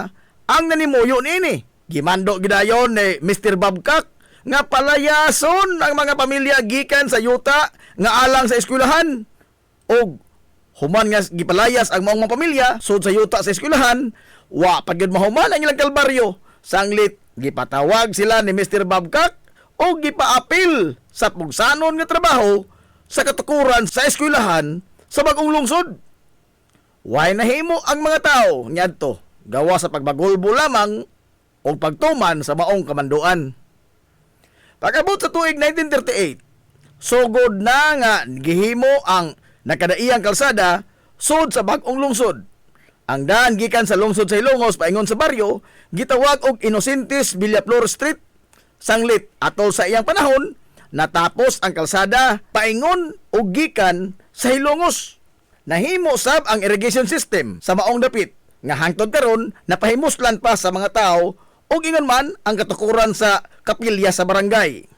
ang nanimuyo niini. Gimando gidayon ni Mr. Babcock nga palayason ang mga pamilya gikan sa yuta nga alang sa eskwelahan. Og human nga gipalayas ang mga pamilya sud sa yuta sa eskwelahan, wa pagyud mahuman ang ilang kalbaryo. Sanglit gipatawag sila ni Mr. Babcock o gipaapil sa pugsanon nga trabaho sa katukuran sa eskwelahan sa bagong lungsod. Way nahimo ang mga tao niadto gawa sa pagbagulbo lamang o pagtuman sa maong kamanduan. Pag-abot sa tuig 1938, sugod na nga gihimo ang nakadaiyang kalsada sud sa bagong lungsod. Ang daan gikan sa lungsod sa Ilongos paingon sa baryo gitawag og Inocentes Villaflor Street. Sanglit atol sa iyang panahon natapos ang kalsada paingon og gikan sa Ilongos. Nahimo sab ang irrigation system sa maong dapit nga hangtod karon napahimuslan pa sa mga tao ug ingon man ang katukuran sa kapilya sa barangay.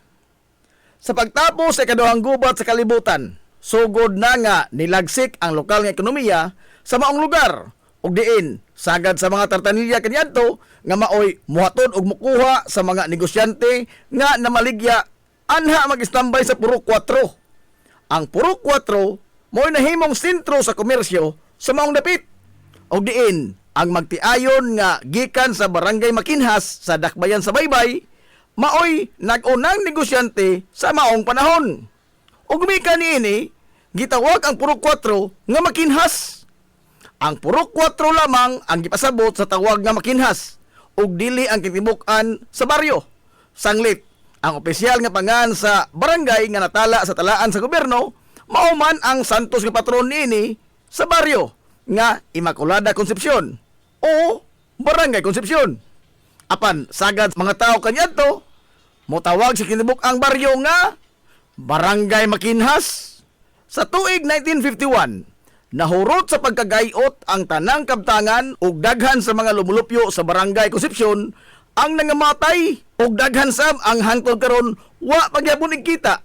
Sa pagtapos sa ikaduhang gubat sa kalibutan, sugod na nga nilagsik ang lokal nga ekonomiya sa maong lugar ug diin sagad sa mga tartanilya kaniadto nga maoy muhatod og mukuha sa mga negosyante nga namaligya anha mag-istambay sa Purok 4. Ang Purok 4 mo'y nahimong sentro sa komersyo sa maong dapit ug diin ang magtiayon nga gikan sa Barangay Makinhas sa Dakbayan sa Baybay, maoy nag-unang negosyante sa maong panahon. Ug gumikan niini, gitawag ang Purok 4 nga Makinhas. Ang Purok 4 lamang ang gipasabot sa tawag nga Makinhas, ug dili ang kitibukan sa baryo. Sanglit, ang opisyal nga pangan sa barangay nga natala sa talaan sa gobyerno, mauman ang santos nga patron niini sa baryo nga Immaculada Concepcion o Barangay Concepcion. Apan sagad mga tao kaniadto motawag sa kinibuk ang baryo nga Barangay Makinhas. Sa tuig 1951, nahurot sa pagkagayot ang tanang kabtangan ug daghan sa mga lumulupyo sa Barangay Concepcion ang nangamatay ug daghan sab ang hangtod karon wa pagyapon igkita.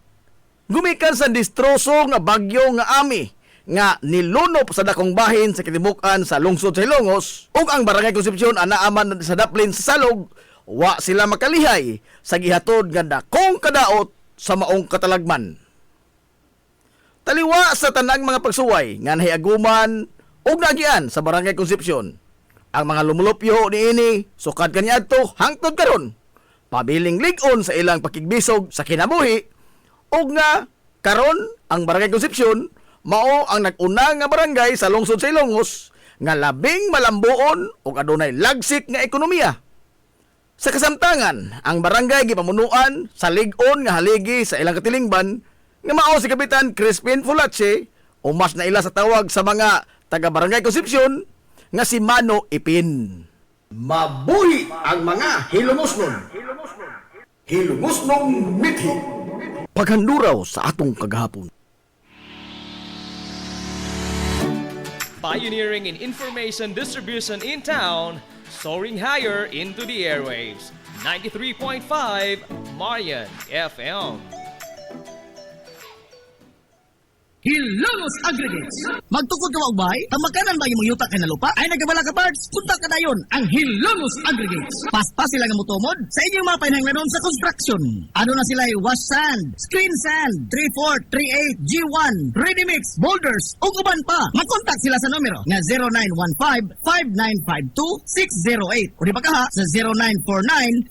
Gumikan sa distroso nga bagyo nga Ami nga nilunop sa dakong bahin sa kitibukan sa lungsod sa Ilongos ug ang Barangay Concepcion anaaman sa daplin sa salog, wa sila makalihay sa gihatod nga dakong kadaot sa maong katalagman. Taliwa sa tanang mga pagsuway nga nahiaguman ug nagian sa Barangay Concepcion, ang mga lumulupyo niini sukad kaniadto hangtod karon pabiling lig-on sa ilang pakigbisog sa kinabuhi ug nga karon ang Barangay Concepcion mao ang nag-una nga barangay sa lungsod sa Ilongos nga labing malambuon ug adunay lagsik nga ekonomiya. Sa kasamtangan, ang barangay gipamunuan sa lig-on nga haligi sa ilang katilingban nga mao si Kapitan Crispin Fulache o mas naila sa tawag sa mga taga-Barangay Concepcion nga si Mano Ipin. Mabuhi ang mga hilumosnon. Hilumosnong mithi. Paghanduraw sa atong kagahapon. Pioneering in information distribution in town, soaring higher into the airwaves. 93.5 Marian FM. Hilongos Aggregates. Magtukod ka wagbay, ang makanan ba yung yuta kay na lupa? Ay nagabala ka parts, punta ka dayon ang Hilongos Aggregates. Paspas sila nga mutumod sa inyong mga panahanglanon sa construction. Ano na sila wash sand, screen sand, 3-4, 3-8, G1, ready mix, boulders, ug uban pa. Mag-contact sila sa numero nga 0915-5952-608 o di ba kaha sa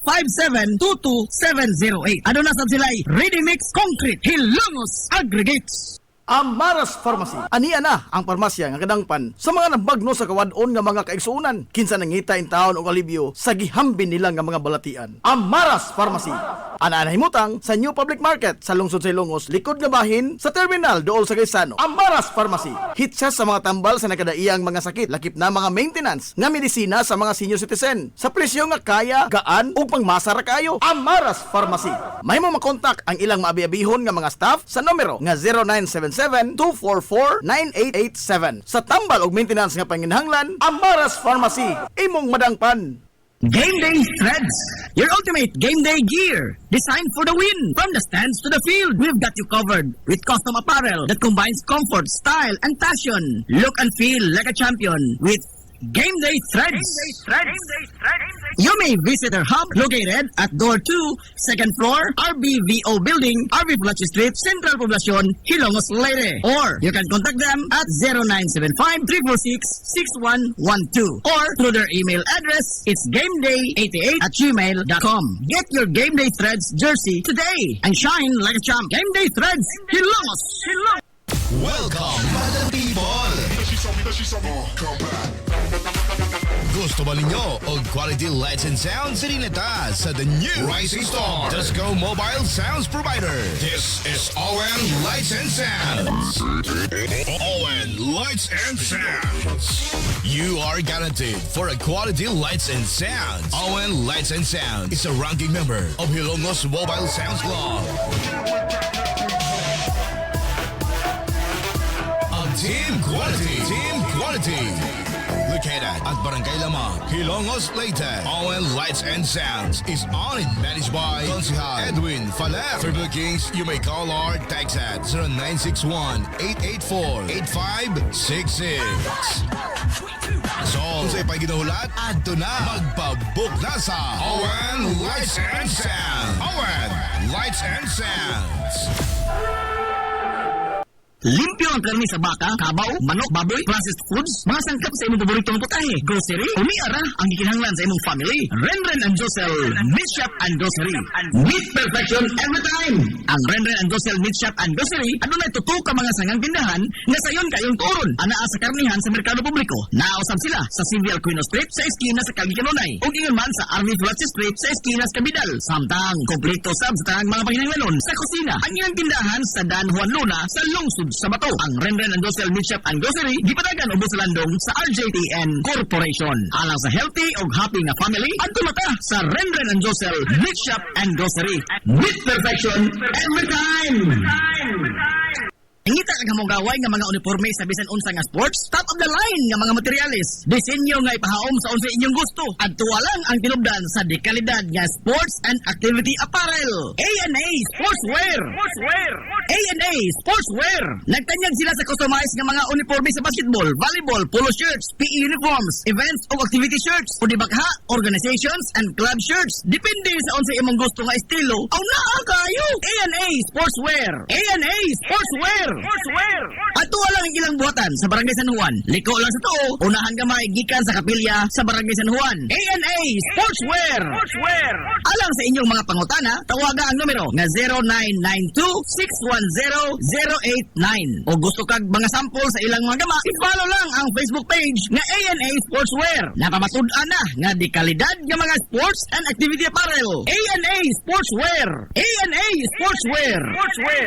0949-5722-708. Ano na sab sila ready mix concrete Hilongos Aggregates. Amaras Pharmacy. Aniya na ang parmasya nga kadangpan sa mga nabagno sa kawadon nga mga kaigsuunan. Kinsa nangita in taon og alibyo sa gihambin nila nga mga balatian. Amaras Pharmacy. Ana himutang sa New Public Market sa lungsod sa Ilongos, likod nga bahin sa terminal dool sa Gaisano. Amaras Pharmacy. Hitsa sa mga tambal sa nakadaiyang mga sakit, lakip na mga maintenance nga medisina sa mga senior citizen. Sa presyo nga kaya, gaan ug pangmasara kayo. Amaras Pharmacy. Mahimo makontak ang ilang maabi-abihon nga mga staff sa numero nga 0977-244-9887. Sa tambal og maintenance nga panginhanglan, Amaras Pharmacy. Imong madangpan. Game Day Threads, your ultimate game day gear, designed for the win. From the stands to the field, we've got you covered with custom apparel that combines comfort, style, and passion. Look and feel like a champion with Game Day Threads. You may visit our hub located at Door 2, second floor, RBVO Building, RB Plachi Street, Central Poblacion, Hilongos, Leyte. Or you can contact them at 0975-346-6112 or through their email address, it's gameday88@gmail.com. Get your Game Day Threads jersey today and shine like a champ. Game Day Threads, Hilongos. Welcome, Madam People! Gusto ba ninyo og quality lights and sounds sa dinata sa the new Rising Star Disco Mobile Sounds Provider? This is ON Lights and Sounds. ON Lights and Sounds. You are guaranteed for a quality lights and sounds. ON Lights and Sounds is a ranking member of Hilongos Mobile Sounds Club. Team Quality. Located at Barangay Lama, Hilongos, Leyte. ON Lights and Sounds is owned and managed by Consihal Edwin Faler. For bookings, you may call or text at 0961-884-8566. So, kung sa'yo pa'y ginahulat, adto na. Magpabook na sa ON Lights and Sounds. ON Lights and Sounds. Limpyo ang karni sa baka, kabaw, manok, baboy, processed foods, mga sangkap sa imong paboritong putahe, grocery, umiara ang gikinahanglan sa imong family. Renren and Josel Meat Shop and Grocery. Meat perfection every time. Ang Renren and Josel Meat Shop and Grocery, adunay tutok ka mga sangang tindahan nga sayon kayong turon. Anaa sa karnihan sa merkado publiko. Nausab sila sa Civil Aquino Street sa eskina sa Kalgikanonay. Ug ingon man sa RV Plachi Street sa eskina sa Kabidal. Samtang kompleto sab sa tanang mga panginahanglanon sa kusina. Ang ilang tindahan sa Dan Juan Luna sa lungsod sa Bato. Ang Renren and Josel Meat Shop and Grocery gipadagan ubos sa landong sa RJTN Corporation. Alang sa healthy ug happy nga family, adto mata sa Renren and Josel Meat Shop and Grocery. Meat perfection every time. Ingita kag hamong gaway nga mga uniforme sa bisan unsa nga sports, top of the line nga mga materyales. Disenyo nga ipahaom sa unsa inyong gusto. Adtuwa lang ang tinubdan sa dekalidad nga sports and activity apparel. A&A Sportswear. A&A Sportswear. Nagtanyag sila sa customized nga mga uniforme sa basketball, volleyball, polo shirts, PE uniforms, events o activity shirts, o di bakha, organizations and club shirts. Depende sa unsa imong gusto nga estilo. Aw naa kayo. A&A Sportswear. A&A Sportswear. Ato lang ang ilang buhatan sa Barangay San Juan. Liko lang sa tuo, unahan gamay gikan sa kapilya sa Barangay San Juan. A&A Sportswear. Alang sa inyong mga pangutana, tawaga ang numero nga 0992-610-089. O gusto kag mga sample sa ilang mga gama, i-follow lang ang Facebook page nga A&A Sportswear. Napamatud-an na nga di kalidad nga mga sports and activity apparel. A&A Sportswear. A&A Sportswear.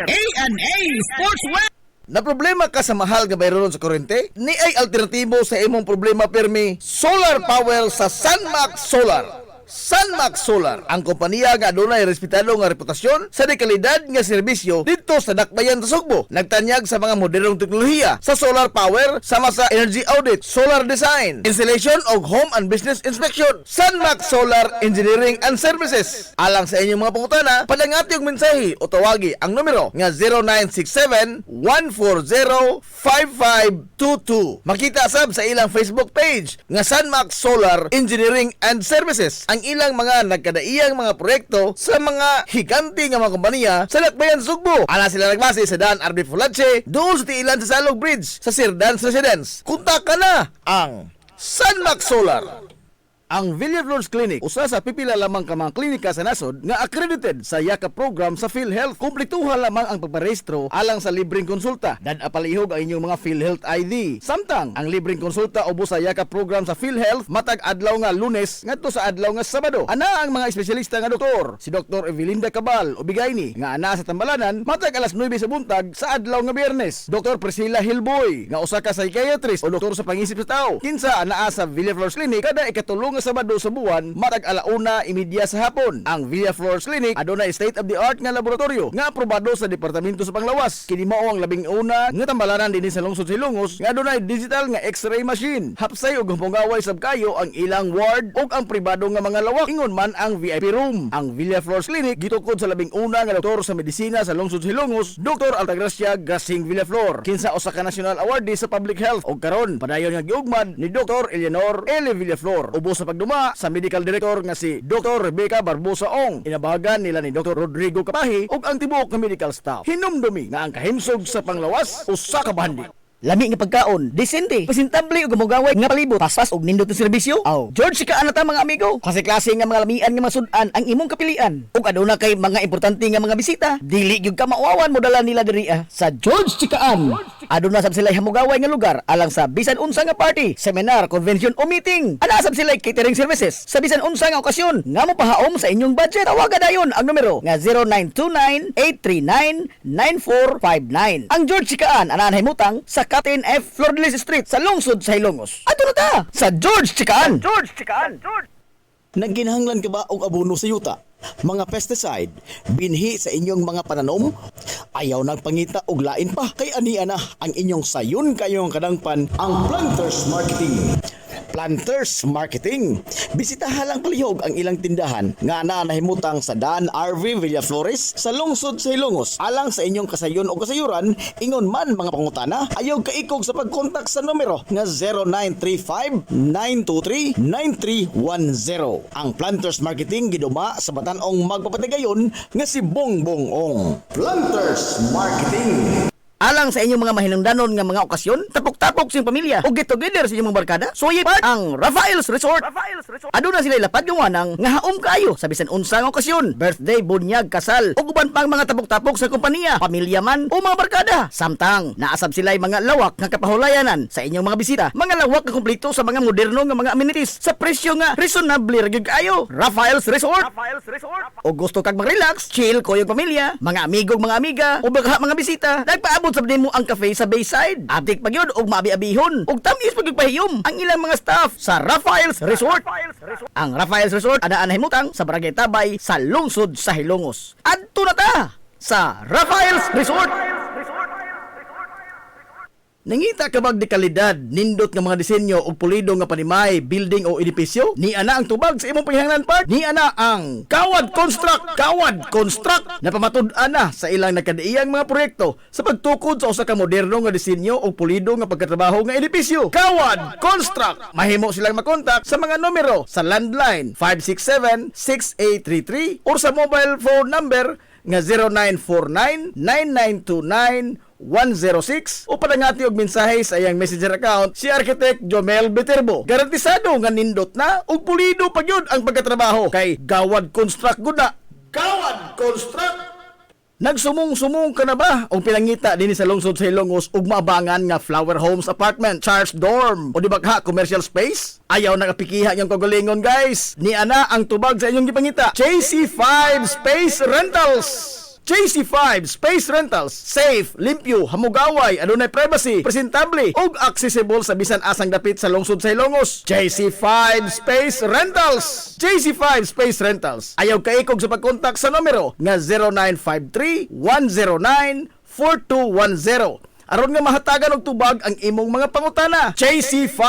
A&A Sportswear. Na problema ka sa mahal nga bayranon sa kuryente? Ni ay alternatibo sa imong problema permi, solar power sa Sunmax Solar. Sunmax Solar, ang kompanya nga adunay respetado nga reputasyon sa dekalidad nga serbisyo dito sa Dakbayan sa Sugbo. Nagtanyag sa mga modernong teknolohiya sa solar power sama sa energy audit, solar design, installation og home and business inspection. Sunmax Solar Engineering and Services. Alang sa inyong mga pangutana, padangati og mensahe o tawagi ang numero nga 0967-140-5522. Makita sab sa ilang Facebook page nga Sunmax Solar Engineering and Services ang ilang mga nagkadaiyang mga proyekto sa mga higanti nga mga kompanya sa Dakbayan Sugbo. Ana sila nagbase sa Dan RB Fulache doon sa tiilan sa Salog Bridge sa Sirdans Residence. Kontak ka na ang Sunmax Solar. Ang Villaflores Clinic, usa sa pipila lamang ka mga klinika sa nasod nga accredited sa YAKA program sa PhilHealth. Kumpletuha lamang ang pagparehistro alang sa libreng konsulta. Dad-apalihog ang inyong mga PhilHealth ID. Samtang ang libreng konsulta ubos sa YAKA program sa PhilHealth matag adlaw nga Lunes ngadto sa adlaw nga Sabado. Ana ang mga espesyalista nga doktor, si Dr. Evelinda Cabal Ubigayni nga ana sa Tambalanan matag alas 9 sa buntag sa adlaw nga Biyernes. Dr. Priscilla Hilboy nga usa ka psychiatrist o doktor sa pangisip sa tao. Kinsa anaa sa Villaflores Clinic kada ikatulong nga Sabado sa buwan matag 1:30 sa hapon. Ang Villaflores Clinic adunay state-of-the-art nga laboratorio nga aprobado sa Departamento sa Panglawas. Kini mao ang labing una nga tambalanan dinhi sa lungsod Silongos nga adunay digital nga X-ray machine. Hapsay og humpungaway sab kayo ang ilang ward ug ang pribado nga mga lawak. Ingon man ang VIP room. Ang Villaflores Clinic gitukod sa labing una nga doktor sa medisina sa lungsod Silongos, Dr. Altagracia Grasing Villaflor. Kinsa usa ka national awardee sa public health ug karon padayon nga giugmad ni Dr. Eleanor L. Villaflor. Ubos sa pagduma sa medical director nga si Dr. Rebecca Barbosa Ong. Inabahagan nila ni Dr. Rodrigo Kapahi ug ang tibuok nga medical staff. Hinumdumi nga ang kahimsog sa Panglawas usa ka bahandi. Lami nga pagkaon, desente, presentable ug gumugaway nga palibot, paspas og nindot nga serbisyo. Aw, George ka ana ta mga amigo. Klase-klase nga mga lamian nga masud-an ang imong kapilian. Ug aduna kay mga importante nga mga bisita, dili gyud ka mauawan mo dala nila diri sa George Chikaan. Aduna sab sila hamugaway nga lugar alang sa bisan unsa nga party, seminar, convention o meeting. Ana sab sila catering services sa bisan unsa nga okasyon nga mopahaom sa inyong budget. Tawagan dayon ang numero nga 0929-839-9459. Ang George Chikaan ana himutang sa Captain F. Flordelis Street sa lungsod sa Hilongos. Ato na ta sa George Chikaan. George Chikaan. Nagginahanglan ka ba og abono sa yuta? Mga pesticide, binhi sa inyong mga pananom? Ayaw nagpangita og lain pa kay ania na ang inyong sayon kayong kadangpan ang Planters Marketing. Planters Marketing. Bisitahan lang palihog ang ilang tindahan nga nahimutang sa Dan RV Villaflores sa lungsod sa Hilongos. Alang sa inyong kasayon o kasayuran, ingon man mga pangutana, ayaw kaikog sa pagkontak sa numero nga 0935-923-9310. Ang Planters Marketing giduma sa batan-ong magpapatigayon nga si Bongbong Ong. Planters Marketing. Alang sa inyong mga mahinungdanon nga mga okasyon, tapok-tapok sa inyong pamilya o get together sa inyong mga barkada, suyi part ang Rafael's Resort. Aduna sila lapad gawanang nga haom kayo sa bisan unsa nga okasyon, birthday, bunyag, kasal, o uban pang mga tapok-tapok sa kompanya, pamilya man o mga barkada. Samtang naasab sila mga lawak nga kapahulayanan sa inyong mga bisita, mga lawak nga kumpleto sa mga moderno nga mga amenities sa presyo nga reasonable ra gyud kayo. Rafael's Resort. O gusto kag mag-relax, chill ko yung pamilya, mga amigog, mga amiga, o baka mga bisita, nagpaabot sa mo ang cafe sa Bayside. Abdik pa yun og maabi-abihon. Og tamis pagpahiyom ang ilang mga staff sa Rafael's Resort. Ang Rafael's Resort anaan himutang sa Barangay Tabay sa lungsod sa Hilongos. Adto na ta sa Rafael's Resort. Nangita ka bag di kalidad, nindot nga mga disenyo o pulido nga panimay, building o edipisyo? Ni ana ang tubag sa imong panghingnan part? Ni ana ang Kawad Construct! Kawad Construct! Napamatud-an na sa ilang nagkadaiyang mga proyekto sa pagtukod sa usa ka moderno nga disenyo o pulido nga pagkatrabaho nga edipisyo. Kawad Construct! Mahimo silang makontak sa mga numero sa landline 567-6833 or sa mobile phone number nga 0949-9929-106 o padangati og mensahe sa iyang messenger account si Architect Jomel Beterbo. Garantisado nga nindot na ug pulido pa gyud ang pagkatrabaho kay Gawad Construct gud na. Gawad Construct. Nagsumong-sumong ka na ba o pinangita din sa lungsod sa Hilongos ug maabangan nga Flower Homes Apartment, Charles Dorm o di ba ka commercial space? Ayaw nakapikiha yung kagalingon guys. Ni ana ang tubag sa inyong gipangita. JC5 Space Rentals. JC5 Space Rentals, safe, limpyo, hamugaway, adunay privacy, presentable ug accessible sa bisan asang dapit sa lungsod sa Ilongos. JC5 Space Rentals. JC5 Space Rentals. Ayaw kaikog sa pagkontak sa numero nga 0953-109-4210. Aron nga mahatagan og tubag ang imong mga pangutana. JC5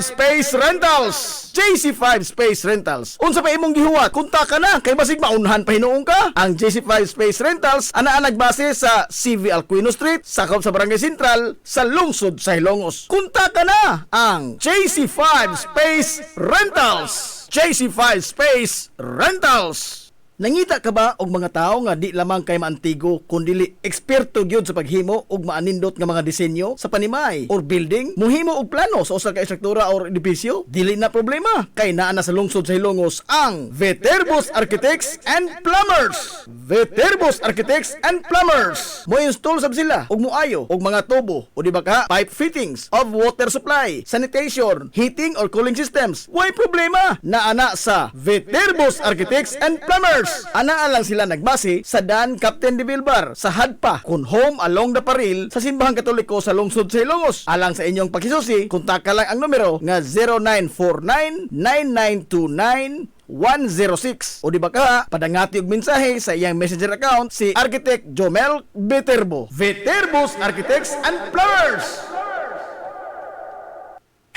Space Rentals. JC5 Space Rentals. Unsa pa imong gihuwat? Kunta ka na kay basig maunhan pa hinuong ka. Ang JC5 Space Rentals ana nagbase sa CV Alcuino Street, sakop sa Barangay Sentral sa lungsod sa Ilongos. Kunta ka na ang JC5 Space Rentals. JC5 Space Rentals. Nangita ka ba og mga tao nga di lamang kay maantigo kundi eksperto gyud sa paghimo og maanindot nga mga disenyo sa panimay or building? Muhimo og plano sa usa ka estruktura or edifisyo? Dili na problema kay naa na sa lungsod sa Ilongos ang Viterbos Architects and Plumbers. Viterbos Architects and Plumbers. Mo install sab sila og moayo og mga tubo o di ba ka pipe fittings of water supply, sanitation, heating or cooling systems. Way problema naa na sa Viterbos Architects and Plumbers. Anaa lang sila nagbase sa Dan Captain de Vilbar sa Hadpa kun home along the Paril sa Simbahang Katoliko sa lungsod sa Ilongos. Alang sa inyong pagkisusi, kontak lang ang numero nga 0949-9929-106 o di ba ka padangati og mensahe sa iyang messenger account si Architect Jomel Viterbo. Viterbos Architects and Plumbers.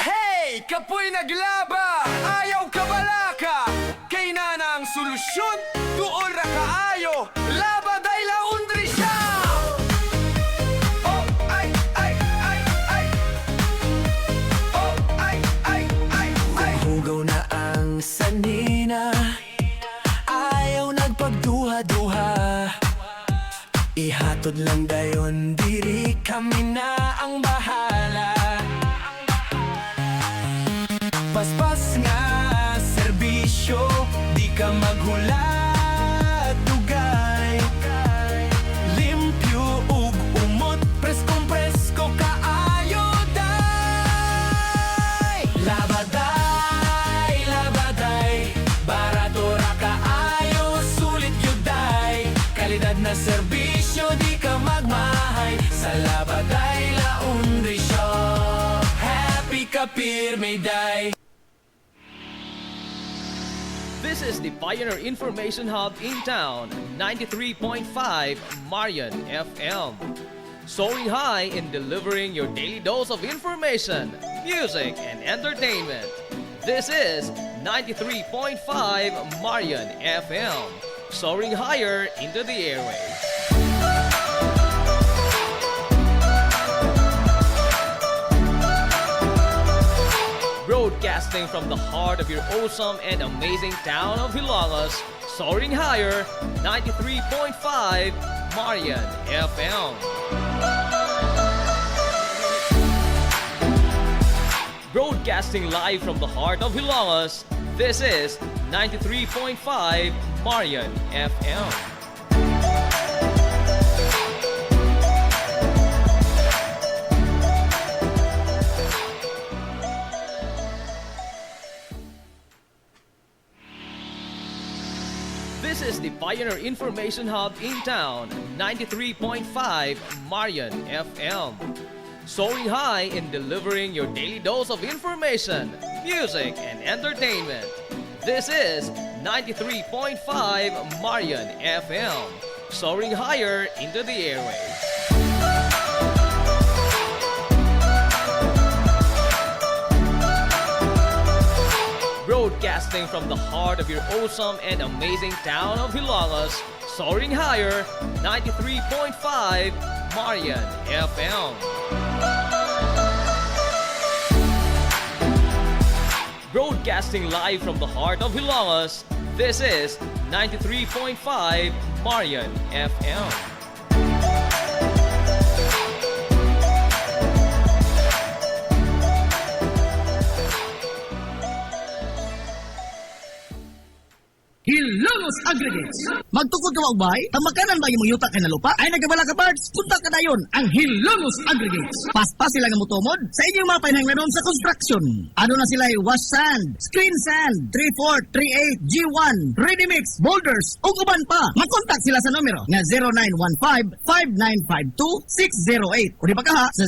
Hey! Kapoy naglaba! Ayaw ka balaka! Kay na na ang solusyon! Tuol ra kaayo! Laba day laundry siya! Oh, ay, ay, ay, ay! Oh, ay, ay, ay, ay! Hugaw na ang sanina Ayaw nagpagduha-duha Ihatod lang dayon diri kami na ang bahala Paspas nga serbisyo, di ka maghulat dugay Limpyo ug umot, preskong-presko kaayo day Labaday, barato ra kaayo, sulit yun day Kalidad na serbisyo, di ka magmahay Sa Labaday Laundry Shop Happy Kapir may day This is the Pioneer Information Hub in town, 93.5 Marian FM. Soaring high in delivering your daily dose of information, music, and entertainment. This is 93.5 Marian FM. Soaring higher into the airwaves. Broadcasting from the heart of your awesome and amazing town of Hilangas, soaring higher, 93.5 Marian FM. Broadcasting live from the heart of Hilangas, this is 93.5 Marian FM. This is the Pioneer Information Hub in town, 93.5 Marian FM. Soaring high in delivering your daily dose of information, music, and entertainment. This is 93.5 Marian FM. Soaring higher into the airwaves. Broadcasting from the heart of your awesome and amazing town of Hilangas, soaring higher, 93.5 Marian FM. Broadcasting live from the heart of Hilangas, this is 93.5 Marian FM. Hilongos Aggregates. Magtukod ka ba ubay? Tamakanan ba yung yuta ka na lupa? Ay nagkabala ka parts? Punta ka na yun, ang Hilongos Aggregates. Paspas sila nga mutumod sa inyong mga pahinanglanon sa construction. Ano na sila wash sand, screen sand, 3-4, 3-8, G1, ready mix, boulders, ug uban pa. Mag-contact sila sa numero nga 0915-5952-608 o di ba ka ha sa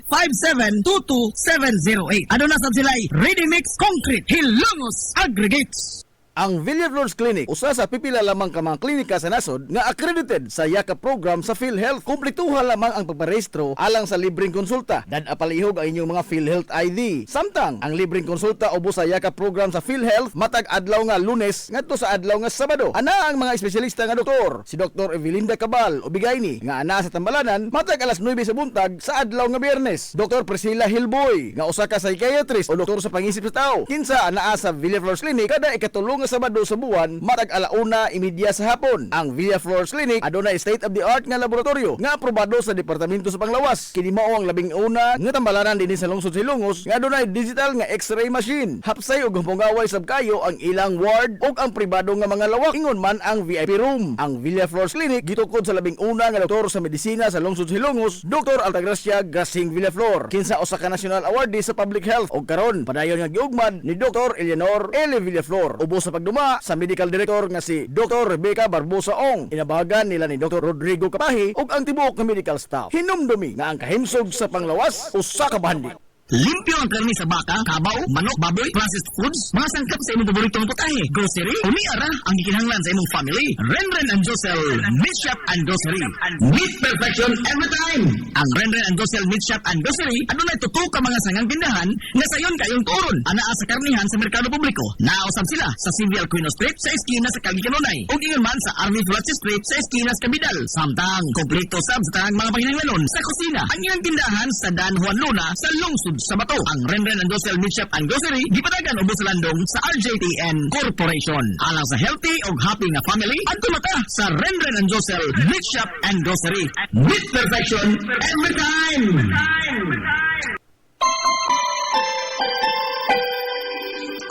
0949-5722-708. Ano na sab sila ready mix concrete Hilongos Aggregates. Ang Villaflores Clinic, usa sa pipila lamang ka mga klinika sa nasod nga accredited sa YAKA program sa PhilHealth. Kumpletuha lamang ang pagparehistro alang sa libreng konsulta. Dad-apalihog ang inyong mga PhilHealth ID. Samtang ang libreng konsulta ubos sa YAKA program sa PhilHealth matag adlaw nga Lunes ngadto sa adlaw nga Sabado. Ana ang mga espesyalista nga doktor, si Dr. Evelinda Cabal Ubigayni nga ana sa Tambalanan matag alas 9 sa buntag sa adlaw nga Biyernes. Dr. Priscilla Hilboy nga usa ka psychiatrist o doktor sa pangisip sa tao. Kinsa anaa sa Villaflores Clinic kada ikatulong nga Sabado sa buwan matag 1:30 sa hapon. Ang Villaflores Clinic adunay state-of-the-art nga laboratorio nga aprobado sa Departamento sa Panglawas. Kini mao ang labing una nga tambalanan dinhi sa lungsod Silongos nga adunay digital nga X-ray machine. Hapsay ug humpungaway sab kayo ang ilang ward ug ang pribado nga mga lawak ingon man ang VIP room. Ang Villaflores Clinic gitukod sa labing una nga doktor sa medisina sa lungsod Silongos, Dr. Altagracia Gasing Villaflor. Kinsa usa ka national awardee sa public health ug karon padayon nga giugmad ni Dr. Eleanor L. Villaflor. Ubos sa pagduma sa medical director nga si Dr. Rebecca Barbosa Ong. Inabahagan nila ni Dr. Rodrigo Kapahi ug ang tibuok nga medical staff. Hinumdumi nga ang kahimsog sa panglawas usa ka bahandi. Limpyo ang karni sa baka, kabaw, manok, baboy, processed foods, mga sangkap sa imong paboritong putahe, grocery, umiara ang gikinahanglan sa imong family. Renren and Josel Meat Shop and Grocery. Meat perfection every time. Ang Renren and Josel Meat Shop and Grocery adunay tutok ka mga sangang tindahan nga sayon kayong turon. Anaa sa karnihan sa merkado publiko. Nausab sila sa Civil Quino Street sa eskina sa Kagikanonay. Ug ingon man sa Army Flats Street sa eskina sa Kabidal. Samtang kompleto sab sa tanang mga pahinanglanon sa kusina. Ang ilang tindahan sa Dan Juan Luna sa lungsod sa Bato. Ang Renren and Josel Meat Shop and Grocery gipadagan ubos sa landong sa RJTN Corporation. Alang sa healthy ug happy nga family adto mata sa Renren and Josel Meat Shop and Grocery. Meat perfection every time.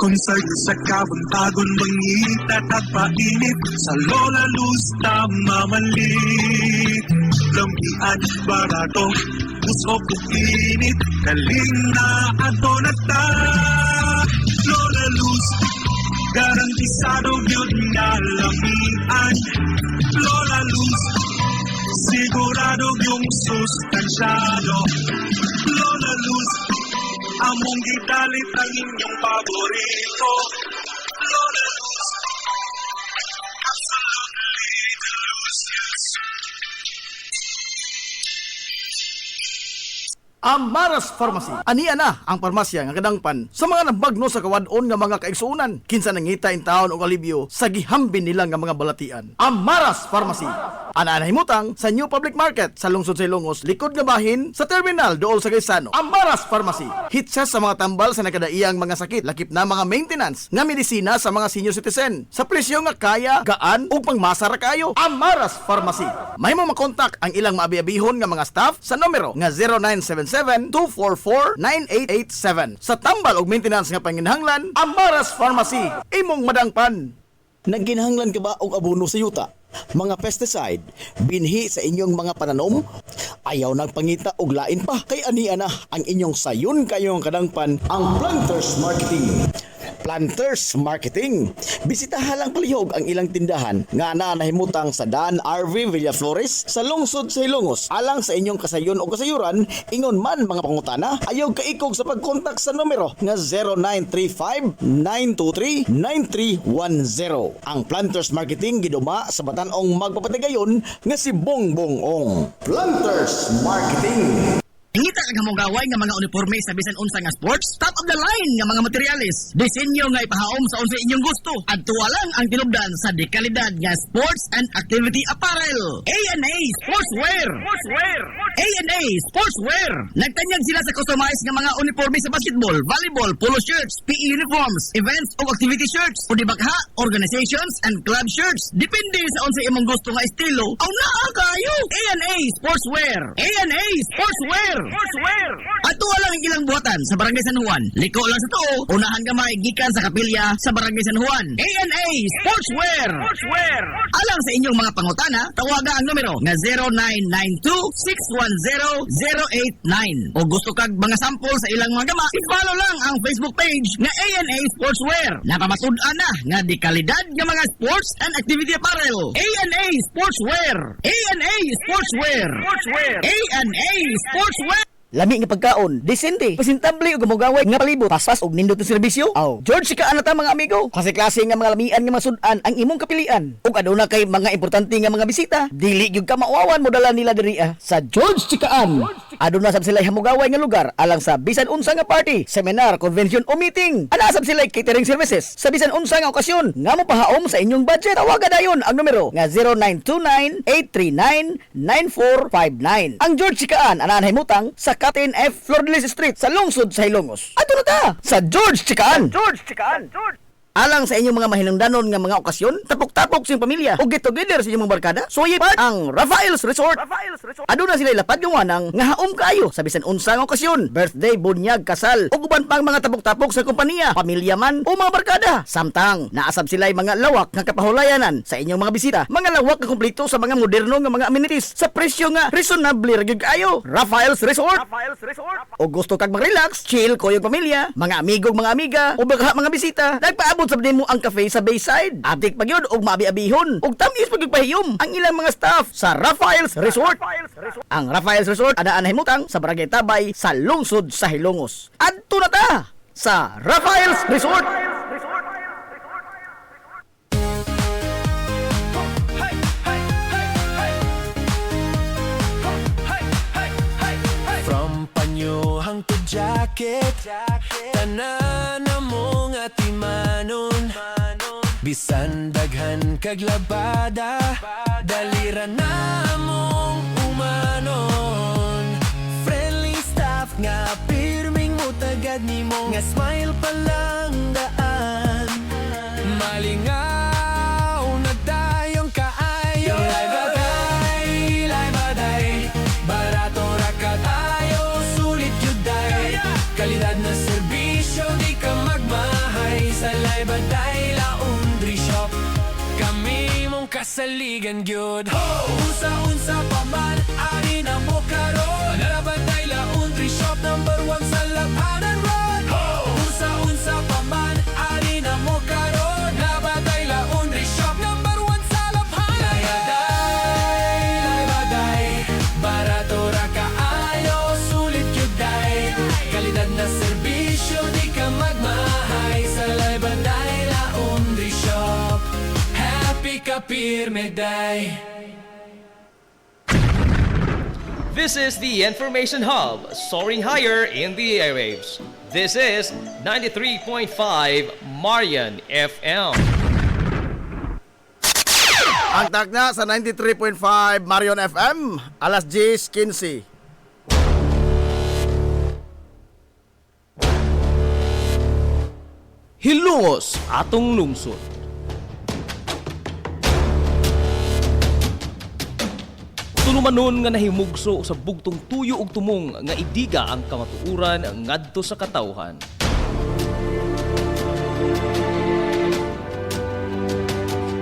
Concert sa kabuntagon mangita tagpainit sa Lola Luz tamamalit lampian barato usok init kaling na ato na ta Lola Luz garantisado yun nga lamian Lola Luz sigurado yung sustansyado Lola Luz among gidalit ang inyong paborito Lola Luz absolutely delicious. Amaras Pharmacy. Ania na ang parmasya nga kadangpan sa mga nabagno sa kawadon nga mga kaigsuunan. Kinsa nangita in taon og alibyo sa gihambin nila nga mga balatian. Amaras Pharmacy. Ana himutang sa New Public Market sa lungsod sa Ilongos, likod nga bahin sa terminal dool sa Gaisano. Amaras Pharmacy. Hitsa sa mga tambal sa nakadaiyang mga sakit, lakip na mga maintenance nga medisina sa mga senior citizen. Sa presyo nga kaya, gaan ug pangmasara kayo. Amaras Pharmacy. Mahimo makontak ang ilang maabi-abihon nga mga staff sa numero nga 0977-244-9887. Sa tambal ug maintenance nga panginahanglan, Amaras Pharmacy. Imong madangpan. Nagginahanglan ka ba og abono sa yuta? Mga pesticide, binhi sa inyong mga pananom? Ayaw nagpangita og lain pa kay ania na ang inyong sayon kayong kadangpan ang Planters Marketing. Planters Marketing. Bisitahan lang palihog ang ilang tindahan nga nahimutang sa Dan RV Villaflores sa lungsod sa Ilongos. Alang sa inyong kasayon o kasayuran, ingon man mga pangutana, ayaw kaikog sa pagkontak sa numero nga 0935-923-9310. Ang Planters Marketing giduma sa Batanong magpapatigayon nga si Bongbong Ong. Planters Marketing. Ngita kag hamugaway nga mga uniforme sa bisan unsa nga sports, top of the line nga mga materyales. Disenyo nga ipahaom sa unsa inyong gusto. Adtuwa lang ang tinubdan sa dekalidad nga sports and activity apparel. A&A Sportswear. A&A Sportswear. Nagtanyag sila sa customized nga mga uniforme sa basketball, volleyball, polo shirts, PE uniforms, events o activity shirts, o di bagha, organizations and club shirts. Depende sa unsa imong gusto nga estilo. Aw naa kayo. A&A Sportswear. A&A Sportswear. Ato lang ang ilang buhatan sa Barangay San Juan. Liko lang sa to, unahan gamay gikan sa kapilya sa Barangay San Juan. ANA Sportswear. Alang sa inyong mga pangutana, tawaga ang numero nga 0992-610-089. O gusto kag mga sample sa ilang mga gama, i-follow lang ang Facebook page nga ANA Sportswear. Napamatud-an na nga di kalidad nga mga sports and activity apparel. ANA Sportswear. ANA Sportswear. ANA Sportswear. Lami nga pagkaon, disente, presentable ug gamugaway nga palibot, paspas og nindot nga serbisyo. Aw, George ka anata mga amigo. Klase-klase nga mga lamian nga masud-an ang imong kapilian. Ug aduna kay mga importante nga mga bisita, dili gyud ka mauawan mo dala nila diri sa George Chikaan. Aduna sab sila hamugaway nga lugar alang sa bisan unsa nga party, seminar, convention o meeting. Ana sab sila catering services sa bisan unsa nga okasyon nga mopahaom sa inyong budget. Tawagan dayon ang numero nga 0929-839-9459. Ang George Chikaan ana himutang sa Katin F. Flordelis Street sa lungsod sa Hilongos. Ato na ta sa George Chikaan. Alang sa inyong mga mahinungdanon nga mga okasyon, tapok-tapok sa inyong pamilya o get together sa inyong mga barkada, suyi part ang Rafael's Resort. Aduna sila ilapat gawanang nga haom kayo sa bisan unsa nga okasyon, birthday, bunyag, kasal, o uban pang mga tapok-tapok sa kompanya, pamilya man o mga barkada. Samtang naasab sila mga lawak nga kapahulayanan sa inyong mga bisita, mga lawak nga kumpleto sa mga moderno nga mga amenities sa presyo nga reasonable ra gyud kayo. Rafael's Resort. O gusto kag mag-relax, chill ko yung pamilya, mga amigo, mga amiga, o baka mga bisita, nagpaabot sa mo ang cafe sa Bayside. Abdik pa yun, og maabi-abihon, og tamis pagpahiyom ang ilang mga staff sa Rafael's Resort. Ang Rafael's Resort ana himutang sa Barangay Tabay sa lungsod sa Hilongos. Adto na ta sa Rafael's Resort. From panyo hangtod jacket, tanan na mong atimanon. Bisan daghan kag labada, dalira na mong umanon. Friendly staff nga pirming mo tagad nimo, nga smile pa lang daan. Malingaw na tayong kaayo. Lay baday, barato ra kaayo, sulit yuday. Kalidad na serbisyo, di ka magmahay. Sa lay baday laundry shop, kami mong kasaligan gyud. Unsa-unsa pa man, ani na mo karon. Lay baday laundry shop, number 1 sa Labanan Road. Unsa-unsa pa man, ani na mo karon. Lay baday laundry shop, number 1 sa Labanan. Lay baday, barato ra kaayo, sulit yuday. Kalidad na serbisyo, di ka magmahay. Sa lay baday laundry shop, happy ka pirme day. This is the Information Hub, soaring higher in the airwaves. This is 93.5 Marian FM. Ang tagna sa 93.5 Marion FM, alas 10:15. Hilongos atong lungsod. Tunumanon nga nahimugso sa bugtong tuyo ug tumong nga idiga ang kamatuuran ngadto sa katawhan.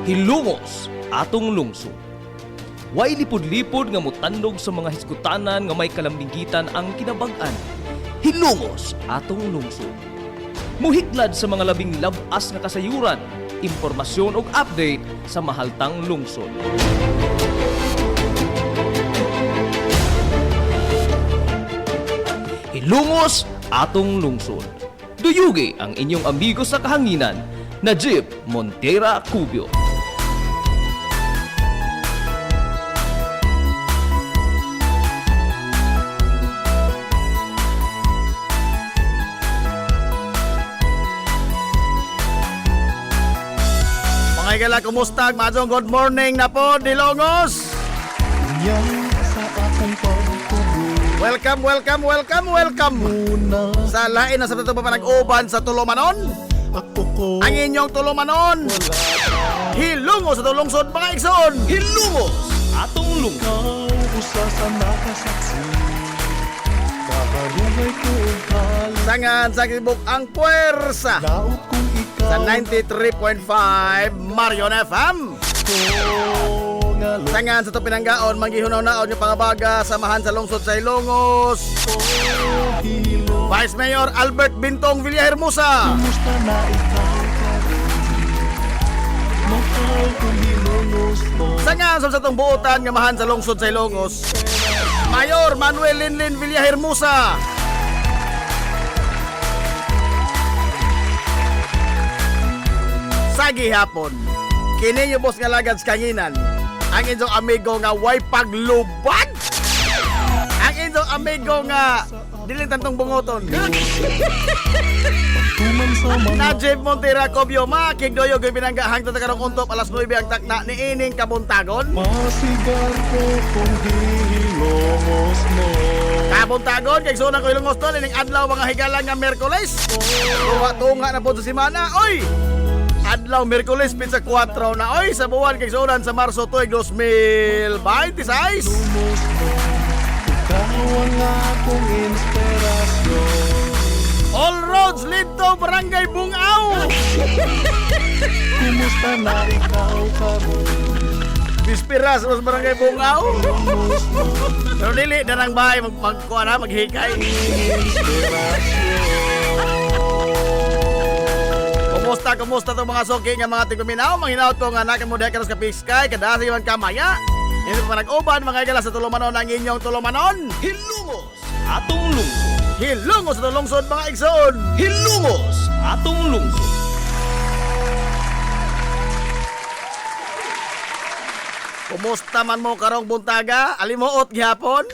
Hilongos atong lungsod. Way lipod-lipod nga mutandog sa mga hiskutanan nga may kalambigitan ang kinabag-an. Hilongos atong lungsod. Muhiglad sa mga labing labas nga kasayuran, impormasyon ug update sa mahaltang lungsod. Hilongos atong lungsod. Duyugi ang inyong amigo sa kahanginan, Najib Montera Cubio. Mga igala, kumusta? Madong good morning na po, Dilongos! Welcome sa lain na sa ito pa nag-uban sa Tulumanon. Ang inyong Tulumanon, Hilongos sa Tulungsod, mga igsoon. Hilongos atong lungsod. Marungay ko ang hala. Sangan sa kibok ang puwersa Laot kung ikaw sa 93.5 Marion FM. nga Sangan sa to pinanggaon, manggihunaw-naon yung pangabaga, samahan sa lungsod sa Ilongos. hilo. Vice Mayor Albert Bintong Villahermosa. Kumusta na ikaw ka rin? Mahal kong hilongos mo. Sangan sa tong buotan nga mahan sa lungsod sa Ilongos. Mayor Manuel Linlin Villahermosa. Sa gihapon, kini yung boss nga lagad sa kanginan. Ang inyong amigo nga way paglubad. Ang inyong amigo nga dili tantong bungoton. Tuman sa mga Najib Montera Cobio, makigdoyo gay pinanggahang takarong untop alas 9 ang takna ni ining kabuntagon. masigar ko kung hilongos mo. Kabuntagon kay suna ko ilungos to ning adlaw mga higalang nga Miyerkules. Tunga na po sa semana. Oy! Adlaw Miyerkules pizza 4 na oy sa buwan kay sunan sa Marso tuig 2026. Lumos mo. Ikaw ang akong inspirasyon. All roads lead to Barangay Bungaw. Kumusta na ikaw ka rin? Bispiras sa Barangay Bungaw. Lumos mo. Pero dili darang bahay magkuha na maghikay. Kumusta to mga soki nga mga tiguminaw, manghinaw to nga nakin mo dekaros ka piskay, kadasi man kamaya. Hindi pa nag-uban mga igala sa tulumanon ang inyong tulumanon. Hilungos atong lungsod. Hilungos sa lungsod mga igsoon. Hilungos atong lungsod. Kumusta man mo karong buntaga? Alimuot gihapon?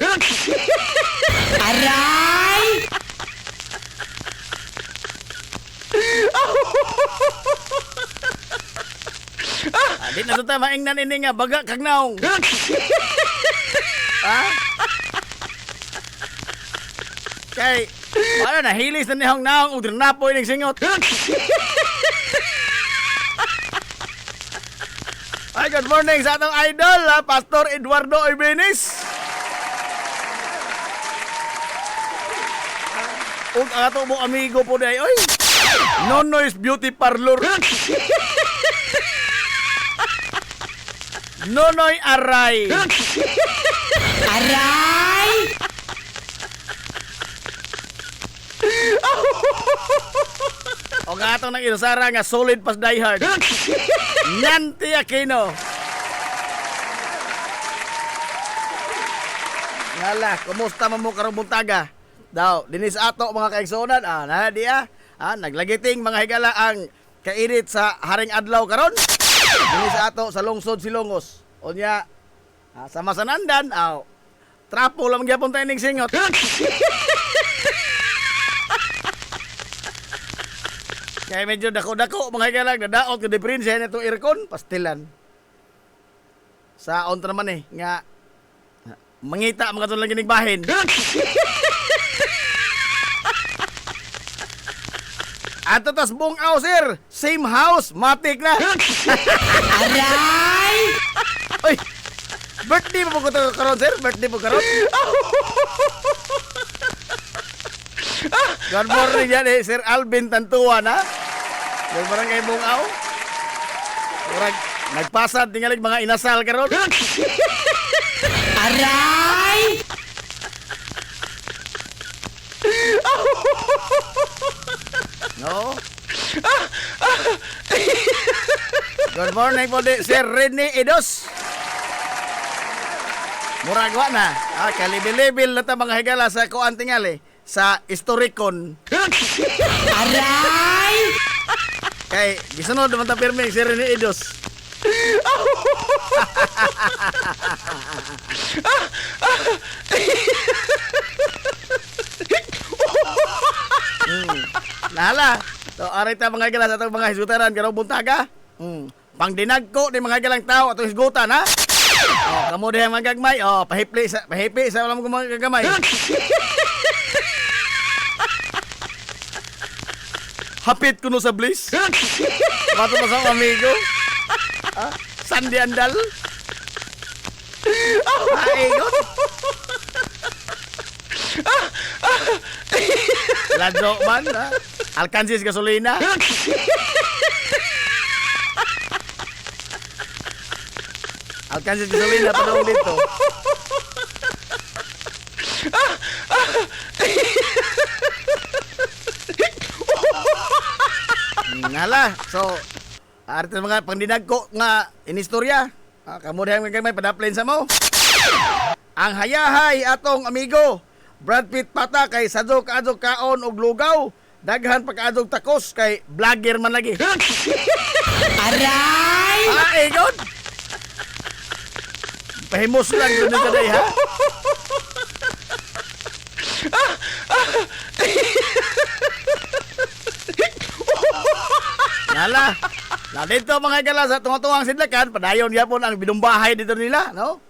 Di na tuta maingnan ini nga baga kag naong. Ha? Kay wala na hilis na nihong naong udra na po ining singot. Ay, good morning sa atong idol, Pastor Eduardo Ibenes. Ug ang ato mong amigo po day, oy. Nonoy's Beauty Parlor. Nonoy Aray. Aray! O nga atong nang inusara nga solid pas die hard. Nanti Aquino. Ngala, kumusta man mo karong buntaga? Daw, dinis ato mga kaigsunan, na diya. Naglagiting mga higala ang kainit sa haring adlaw karon. Dinis ato sa lungsod Silongos. Unya, sa Masanandan, trapo lang gyapon tayo ning singot. Kaya medyo dako-dako mga higala, nadaot ko diferensya na itong aircon, pastilan. Sa ontra naman nga mangita mga itong lang bahin. At tas Bungaw, sir. Same house. Matik na. Aray! Uy! Birthday mo po ko karon, sir? Birthday po karon? Good morning yan Sir Alvin Tantuan, ha? Yung barangay Bungaw. Urag, nagpasad, tingalig mga inasal karon. Aray! No? Good morning po di, Sir Rene Edos. Muragwa na. Kalibil-libil na ta mga higala sa kuan tingali. Sa Historicon. Aray! Kay, gisunod naman ta pirmi, Sir Rene Edos. Lala. So, aray ta mga higala sa itong mga hisgutaran karong buntaga. Pangdinag ko di mga higalang tao atong hisgutan, ha? Kamu diha mga gagmay. Pahipi sa walang mga gagamay. Hapit ko no sa bliss. Mato pa sa amigo. Sandy Andal. Aigot. Ladro man, ha? Alkansis gasolina. Alkansis gasolina pa daw dito. Ngala, so arte mga pangdinag ko nga inistorya. Kamo dihang may padaplin sa mo. Ang hayahay atong amigo Brad Pitt pata kay sadyo kaadto kaon og lugaw, daghan pa kaadto takos kay vlogger man lagi. Aray! God. Pahimos lang yun na today, ha? Nala. Na dito mga gala sa tunga-tungang sidlakan, padayon gyapon ang binumbahay dito nila, no?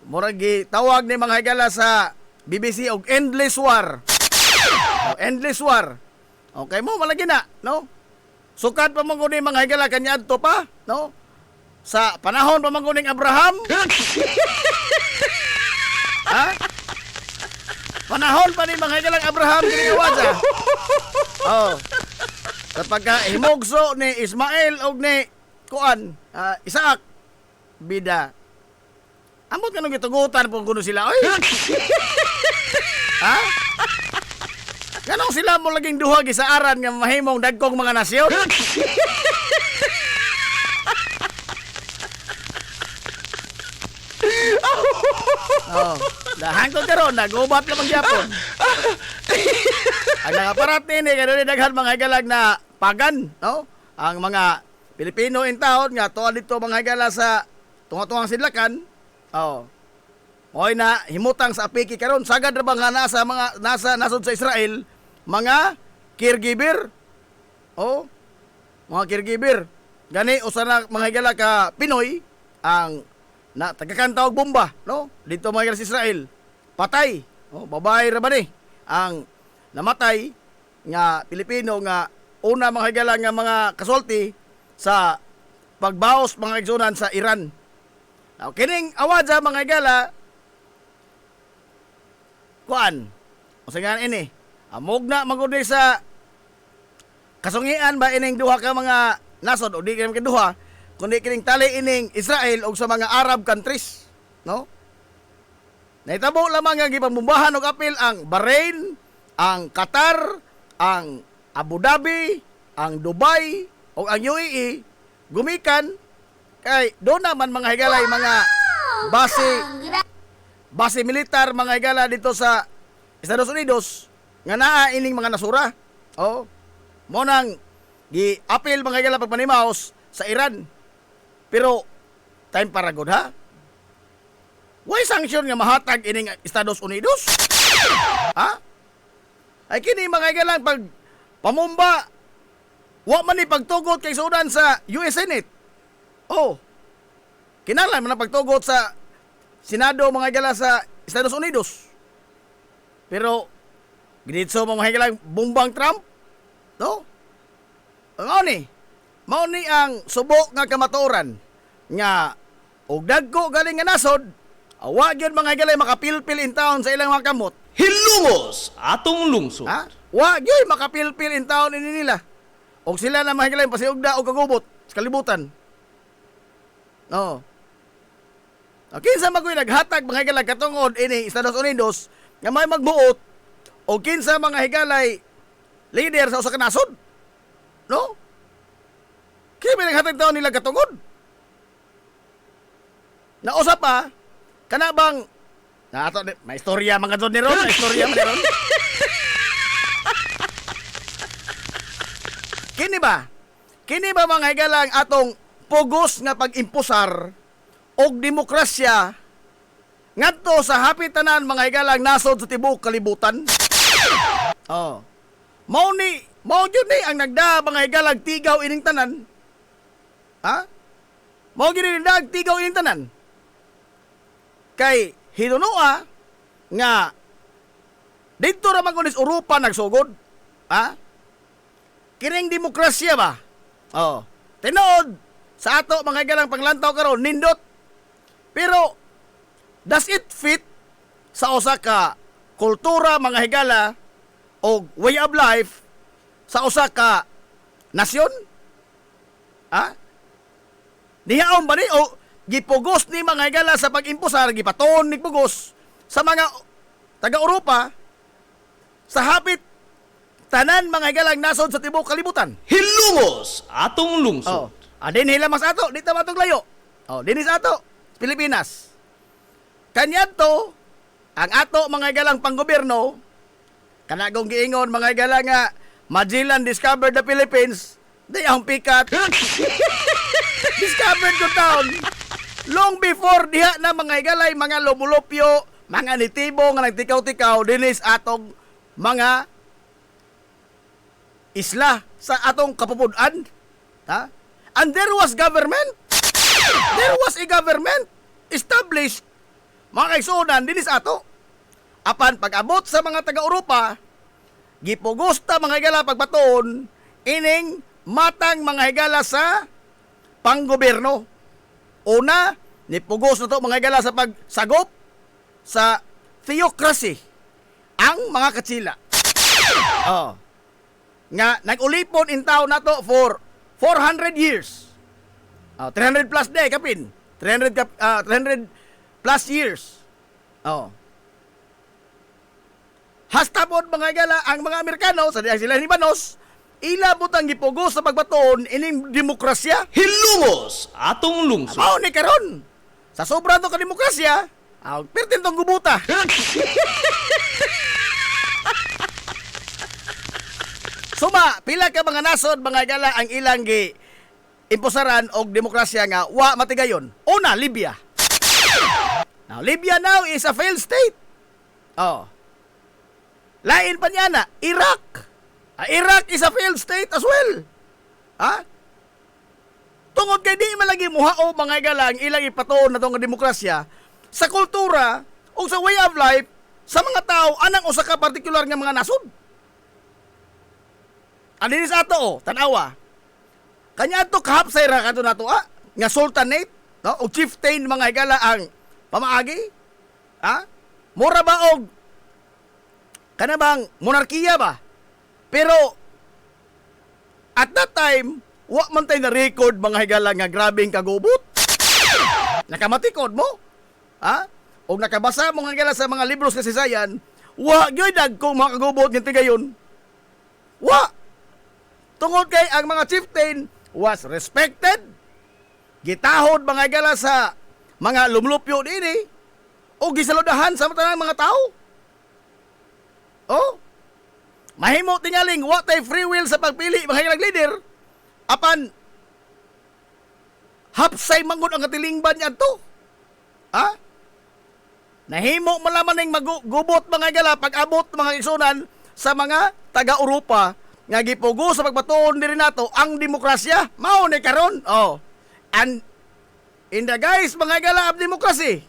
Murag tawag ni mga gala sa BBC og endless war. Endless war. Okay mo malagi na, no? Sukat pa man ni mga higala kanya adto pa, no? Sa panahon pa man kuning Abraham. Ha? Panahon pa ni mga higalang Abraham diri waja. Oh. Kapag himugso ni Ismael og ni kuan, Isaac bida. Amot kanong gitugutan po kuno sila, oy. Ha? Ganong sila mo laging duha gisaaran nga mahimong dagkong mga nasyon? Oh, dahan ko karon nagubat lamang gyapon. Ang nakaparat ni kadto daghan mga higalag na pagan, no? Ang mga Pilipino in town nga tuwa dito mga higala sa tunga-tungang sidlakan. Oh. Oy na himutang sa apiki karon sagad ra bang nasa mga nasod sa Israel mga caregiver. Oh. Mga caregiver. Gani usa na mga higala ka Pinoy ang na tagakanta og bomba, no? Dito mga higala sa Israel. Patay. Oh, babae ra ba ni ang namatay nga Pilipino nga una mga higala nga mga kasulti sa pagbaos mga igsunan sa Iran. Now, kining awadza mga higala kuan usagan ini amog na magudi sa kasungian ba ining duha ka mga nasod o di kay duha kundi kining tali ining Israel og sa mga Arab countries, no? Nahitabo lamang nga gipambumbahan og apil ang Bahrain, ang Qatar, ang Abu Dhabi, ang Dubai o ang UAE gumikan kay doon naman mga higalay mga base militar mga higala dito sa Estados Unidos nga naa ining mga nasura. Oh. Mo nang gi-apil mga higala pagpanimaos sa Iran. Pero time para good ha. Why sanction nga mahatag ining Estados Unidos? Ha? Ay kini mga higala pag pamumba wa man ni pagtugot kay sudan sa US Senate. Oh. Kinahanglan man ang pagtugot sa Senado mga higala sa Estados Unidos. Pero ginitso mga higala bumbang Trump, no? Mao ni ang subok nga kamatuoran nga og dagko galing nga nasod, awa gyud mga higala makapilpil in town sa ilang mga kamot. Hilungos atong lungsod. Ha? Wa gyud makapilpil in town ini nila. Og sila na mga higala pasiugda og kagubot sa kalibutan. No. Kinsa magoy naghatag mga higalay katungod ini Estados Unidos nga may magbuot o kinsa mga higalay leader sa usa ka nasod? No? Kaya may naghatag taon nila katungod? Na usa pa kana bang na ato may istorya mga don ni ron, may istorya man ron. Kini ba mga higalang atong pugos nga pag-impusar og demokrasya ngadto sa hapit tanan mga higalang nasod sa tibuok kalibutan? Oh. Mao gyud ni ang nagda mga higalang tigaw ining tanan. Ha? Mao gyud ni tigaw ining tanan. Kay hinunoa nga dito ra man kunis Europa nagsugod. Ha? Kining demokrasya ba? Oh. Tinuod sa ato mga higalang panglantaw karon nindot. Pero does it fit sa usa ka kultura mga higala o way of life sa usa ka nasyon? Ha? Dihaon ba ni o gipugos ni mga higala sa pag-imposar, gipaton ni pugos sa mga taga-Europa sa hapit tanan mga higalang nasod sa tibuok kalibutan. Hilumos atong lungsod. Din hila mas ato, dito matong layo. Dinis ato, Pilipinas. Kanyanto, ang ato mga higalang panggobyerno, kanagong giingon mga higala nga Magellan discovered the Philippines, di ang pikat. Discovered ko town. Long before diha na mga higalay, mga lumulupyo, mga nitibo nga nagtikaw-tikaw, dinis atong mga isla sa atong kapupudan. Ha? And there was government. There was a government established. Mga kaigsunan, dinis ato. Apan pag-abot sa mga taga-Europa, gipugos ta mga higala pagbaton, ining matang mga higala sa panggobyerno. Una, nipugos na to mga higala sa pagsagop sa theocracy. Ang mga katsila. Nga nag-ulipon in tao na to for 400 years. 300 plus day kapin. 300 plus years. Hastapon mga higala ang mga Amerikano sa diyang sila Libanos, ilabot ang gipugos sa pagbaton ining demokrasya. Hilumos atong lungsod. Mao ni karon. Sa sobra to ka demokrasya, pertin tong gubuta. Suma, pila ka mga nasod mga higala ang ilang gi imposaran og demokrasya nga wa matigayon. Una, Libya. Now, Libya now is a failed state. Lain pa niya na, Iraq. Iraq is a failed state as well. Tungod kay di malagi muhao mga higala ang ilang ipatoon na tong demokrasya sa kultura o sa way of life sa mga tao anang usa ka partikular nga mga nasod. Adinis ato tanawa. Kanya to kahapsay ra kadto nato nga sultanate, no? O chieftain mga higala ang pamaagi. Mura ba og kana bang monarkiya ba? Pero at that time, wa man tay na record mga higala nga grabeng kagubot. Nakamatikod mo? O nakabasa mo nga higala sa mga libros kasaysayan, wa gyud dagkong mga kagubot nga tigayon. Wa tungod kay ang mga chieftain was respected, gitahod mga higala sa mga lumlupyo dinhi o gisaludahan sa tanang mga tao. Mahimo tingaling wa tay free will sa pagpili mga higalang leader. Apan hapsay mangod ang katilingban niya to. Nahimo malaman ning magubot mga higala pag-abot mga igsunan sa mga taga-Europa nga gipugo sa pagbaton diri nato ang demokrasya mao ni karon. And in the guise mga higala of democracy,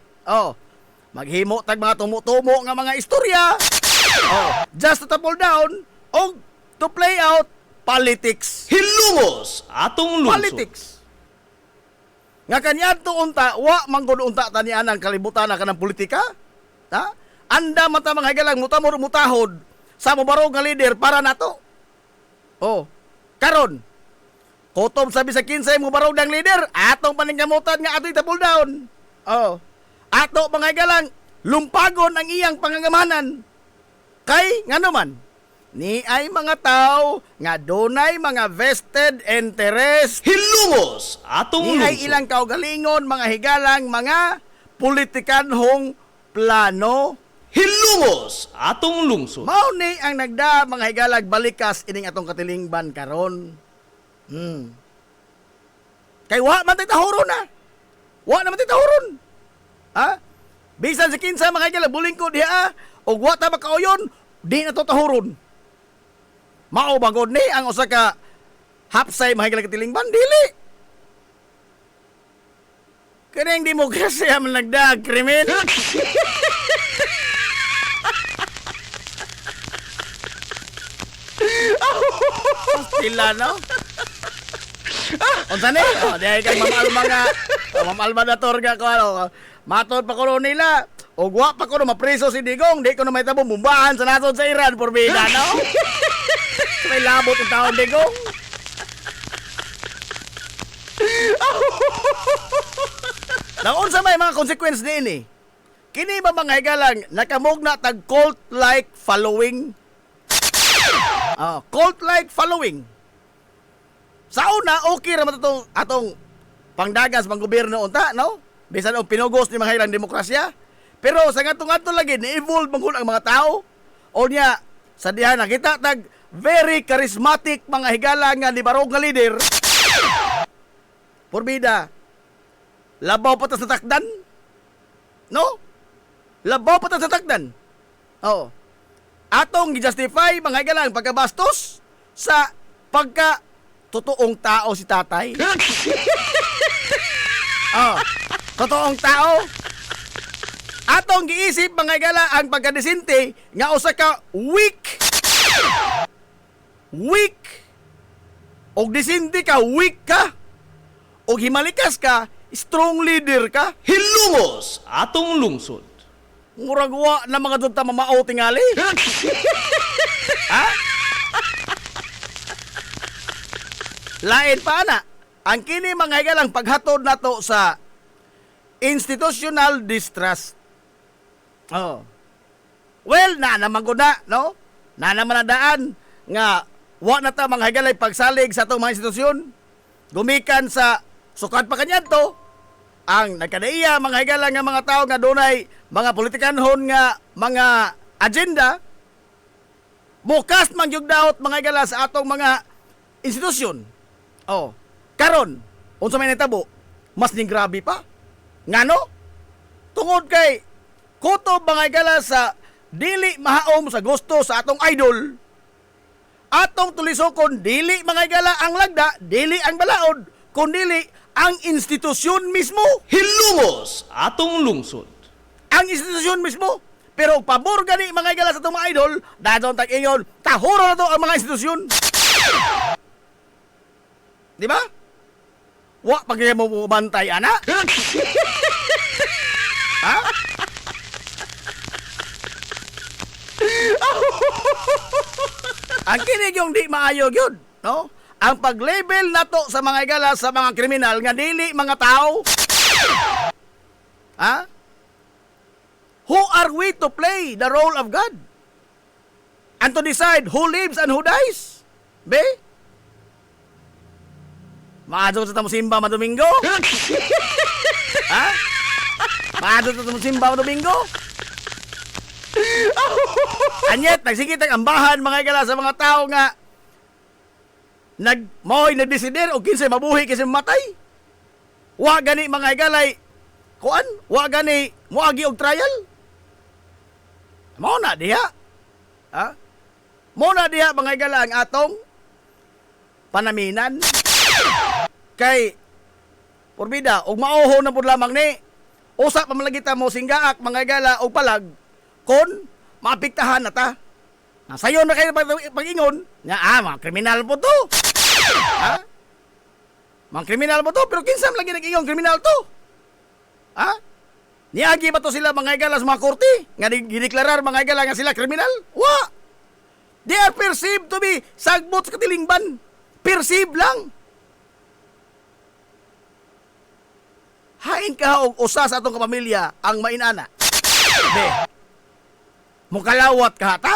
maghimo tag mga tumo-tumo nga mga istorya, just to topple down o to play out politics. Hilumos atong lungsod. Politics. Nga kanyanto unta wa manggod unta tanian ang kalibutan na kanang politika. Anda mata mga higala mutamor mutahod sa mobarog nga leader para nato. Karon kutom sabi sa kinsay mo barog ng leader, atong paninggamutan nga ato'y tapul down. Ato mga higala lumpagon ang iyang pangangamanan. Kay ngano man ni ay mga tao nga dunay mga vested interest. Hilumos atong Ni ay lungsod. ilang kaugalingon mga higalang mga politikanhong plano. Hilumos atong lungsod. Mao ni ang nagda mga higalag balikas ining atong katilingban karon. Kay wa man tay tahuron na. Wa naman tay tahuron. Bisan sa kinsa mga higalag buling ko diha og wa ta makauyon, di na to tahuron. Mao bagod ni ang usa ka hapsay mga higalag katilingban dili. Kaning demokrasya man nagda krimen. Pila no? Unsa ni? Diay kay Ma'am Alma nga, Ma'am Alma na torga ko Matod pa ko nila. O wa pa ko na mapreso si Digong, di ko na may tabong bumbahan sa nasod sa Iran, porbida, no? May labot ang taon, Digong. Naon sa may mga consequence din eh. Kini ba mga higalang nakamog na tag cult-like following? Cult-like following. Sa una, okay raman atong pangdagas pang gobyerno unta, no? Bisan og pinugos ni mga higalang demokrasya. Pero sa ngatong-ngatong lagi ni-evolve manghud ang mga tao. O niya sa diha nakita tag very charismatic mga higala nga libarog nga leader. Porbida. Labaw pa ta sa takdan? No? Labaw pa ta sa takdan? Oo. Atong gi-justify mga higalang pagkabastos sa pagka totoong tao si tatay. Totoong tao. Atong giisip mga higala ang pagkadesinte nga usa ka weak. Og desinte ka, weak ka. Og himalikas ka, strong leader ka. Hilumos atong lungsod. Muragwa na mga dugta mamao tingali. Ha? Lain pa na. Ang kini mga higalang paghatod nato sa institutional distrust. Well, na naman ko na, no? Na naman na daan nga wa na ta mga higalay pagsalig sa itong mga institusyon. Gumikan sa sukat pa kanyan to, ang nagkadaiya mga higalang nga mga tao nga dunay mga politikanhon nga mga agenda, bukas man yung daot mga higala sa atong mga institusyon. Karon, unsa may natabo, mas ning grabe pa. Ngano? Tungod kay kutob mga higala sa dili mahaom sa gusto sa atong idol, atong tulisokon dili mga higala ang lagda, dili ang balaod, kundili ang institusyon mismo. Hilumos atong lungsod. Ang institusyon mismo. Pero pabor gani mga higala sa atong mga idol, dadon tag-ingon, tahuro na to ang mga institusyon. Di ba? Wa pag mo bantay ana. Ha? Ang kinig yung di maayo yun, no? Ang pag-label nato sa mga higala sa mga kriminal nga dili mga tao. Ha? Who are we to play the role of God? And to decide who lives and who dies? Be? Maadto sa tamo simba madomingo? Ha? Maadto sa tamo simba madomingo? Anyet, nagsigit ang ambahan mga higala sa mga tao nga nagdesider o kinsay mabuhi kinsay mamatay. Wa gani mga higalay kuan, wa gani moagi og trial. Mao na diha. Ha? Mao na diha mga higala ang atong panaminan. Kay porbida og maoho na pud lamang ni usa pa malagita mo singgaak mga higala og palag kon maapektahan na ta. Nasayon na kayo pag-ingon nga mga kriminal po to. Ha? Mga kriminal po to, pero kinsam lagi nag-ingon kriminal to. Ha? Niagi ba to sila mga higala sa mga korte? Nga gideklarar mga higala nga sila kriminal? Wa! They are perceived to be sagbot sa katilingban. Perceived lang. Hain ka og usa sa atong kapamilya ang mainana. Be. Mukalawat ka ta?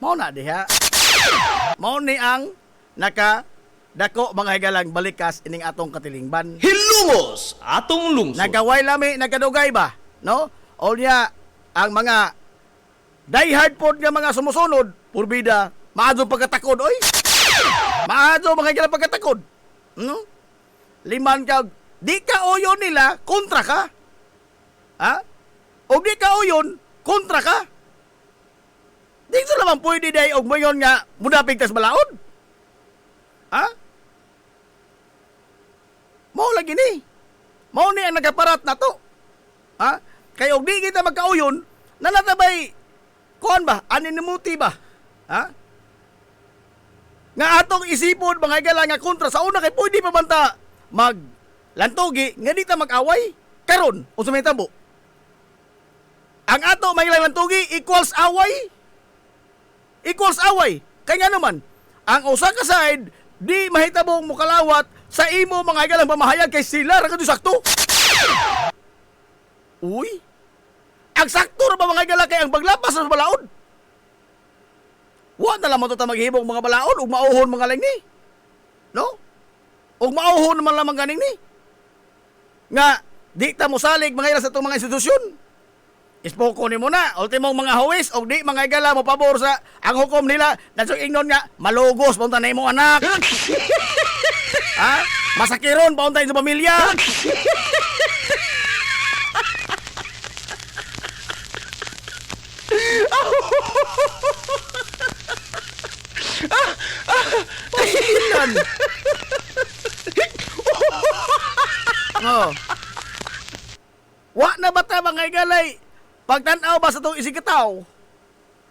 Mao na diha. Mao ni ang dako mga higalang balikas ining atong katilingban. Hilumos atong lungsod. Nagaway lami, nagkadugay ba? No? O niya, ang mga diehard pod nga mga sumusunod, purbida, maadto pagkatakod, oy. Maadto mga higalang pagkatakod. No? Liman ka, di ka oyon nila, kontra ka. Ha? O di ka oyon, kontra ka. Di ko naman pwede dahi og mayon nga mudapig tas balaod. Ha? Mao lagi ni. Mao ni ang nagaparat na to. Ha? Kay og di kita magkauyon, nanatabay kuan ba? Aninimuti ba? Ha? Nga atong isipon mga higala nga kontra sa una kay pwede pa banta maglantogi nga di ta mag-away. Karon, unsa may tabo? Ang ato may lang tugi equals away. Equals away. Kaya nga naman, ang usa ka side di mahitabong mukalawat sa imo mga igalang pamahayag kay sila ra kadto sakto. Uy. Ang sakto ra ba mga igala kay ang paglapas sa balaod? Wa na lamang to ta maghibong mga balaod ug mauhon mga lang ni. No? Ug mauhon man lamang ganing ni. Nga di ta mosalig mga igala sa itong mga institusyon. Ispoko ni mo na, ultimong mga huwis o di mga igala mo pabor sa ang hukom nila na so ingnon nga malugos punta na imo anak. Ha? Masakiron punta sa pamilya. Masakiran. Oh. Wa na bata mga igalay pagtanaw ba sa itong isigataw?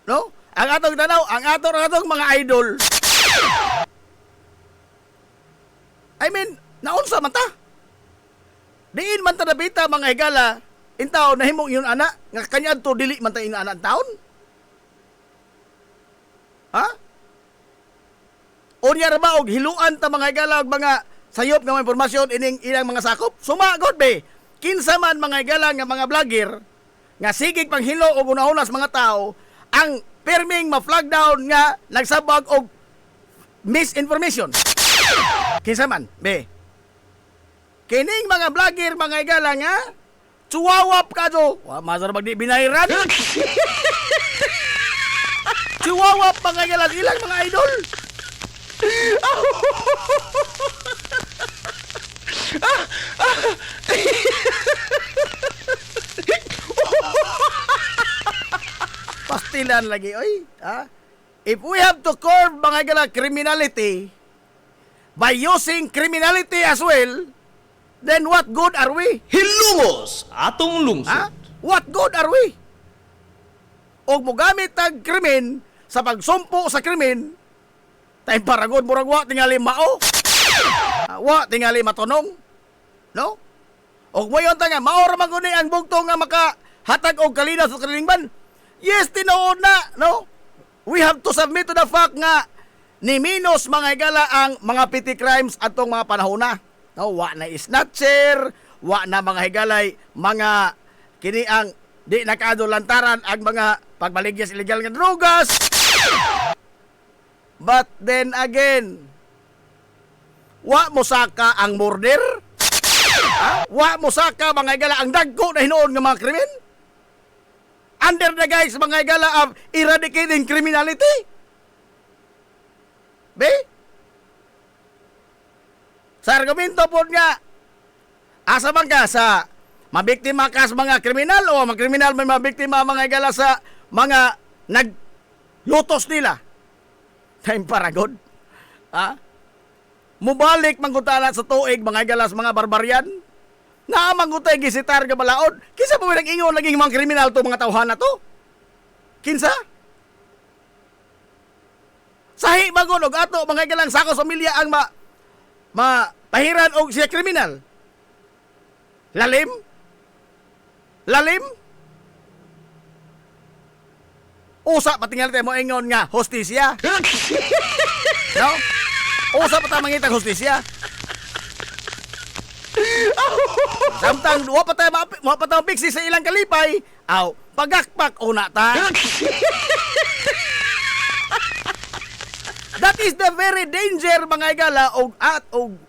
No? Ang atong tanaw, ang atong mga idol. I mean, naunsa man ta? Diin man ta nabita mga higala, intaw nahimong yun ana, nga kanya to dili man ta ina ana taon? Ha? Unya ra ba og hiluan ta mga higala og mga sayop nga mga impormasyon ining ilang mga sakop? Sumagod be. Kinsa man mga higala nga mga vlogger nga sigig panghilo og una-una sa mga tao ang perming ma-flag down nga nagsabag og misinformation. Kinsa man, be. Kining mga vlogger mga igala nga chuwawap ka do. Wa mazar magdi binayran. Chuwawap mga igala ilang mga idol. Pastilan lagi, oy. Ha? If we have to curb mga igala criminality by using criminality as well, then what good are we? Hilumos atong lungsod. Ha? What good are we? Og mogamit tag krimen sa pagsumpo sa krimen, tay paragod murag wa tingali mao. Wa tingali matunong. No? Og mayon ta nga mao ra man guni ang bugto nga makahatag og kalinaw sa kalingban. Yes, tinuod na, no? We have to submit to the fact nga ni minus mga igala ang mga petty crimes atong mga panahon na. No, wa na snatcher, wa na mga higalay, mga kini ang di nakadulantaran ang mga pagbaligyas illegal nga drogas. But then again, wa mo saka ang murder? Ha? Wa mo saka mga igala ang dagko na hinuon nga mga krimen? Under the guise mga igala of eradicating criminality? Be? Sa argumento po nga, asa man ka sa mabiktima ka sa mga kriminal o mga kriminal may mabiktima mga igala sa mga naglutos nila? Time paragod. Ha? Mubalik manggutala sa tuig mga igala sa mga barbarian? Nga manggutay gisitar ka balaod? Kinsa po nag-ingon laging mga kriminal to mga tawhan na to? Kinsa? Sahi bagon og ato mga igalang sako sa pamilya ang pahiran og siya kriminal. Lalim? Lalim? Usa patingal tayo mo ingon nga hostisya. No? Usa pa ta mangitag hostisya. Samtang wa pa tayo piksi sa ilang kalipay, aw pagakpak una ta. That is the very danger mga igala og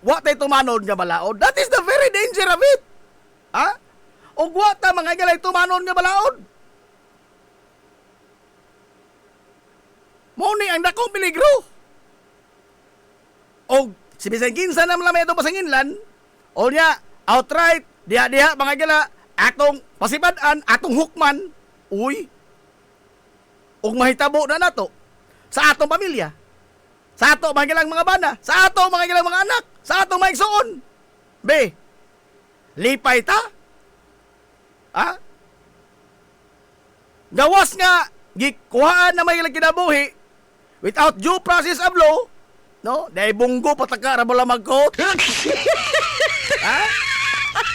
wa tay tumanon nga balaod. That is the very danger of it. Ha? Og wa ta mga igala tumanon nga balaod. Mo ni ang dakong peligro. Og si bisan kinsa na lamay itong pasanginlan, o niya outright diha mga igala atong pasibad-an, atong hukman. Uy. Og mahitabo na nato sa atong pamilya. Sa ato mga ilang mga bana, sa ato mga ilang mga anak, sa atong mga igsoon. Be, lipay ta? Ha? Gawas nga, gikuhaan na may ilang kinabuhi without due process of law, no? Dahil bunggo, pataka, rabola mag-coat. Ha?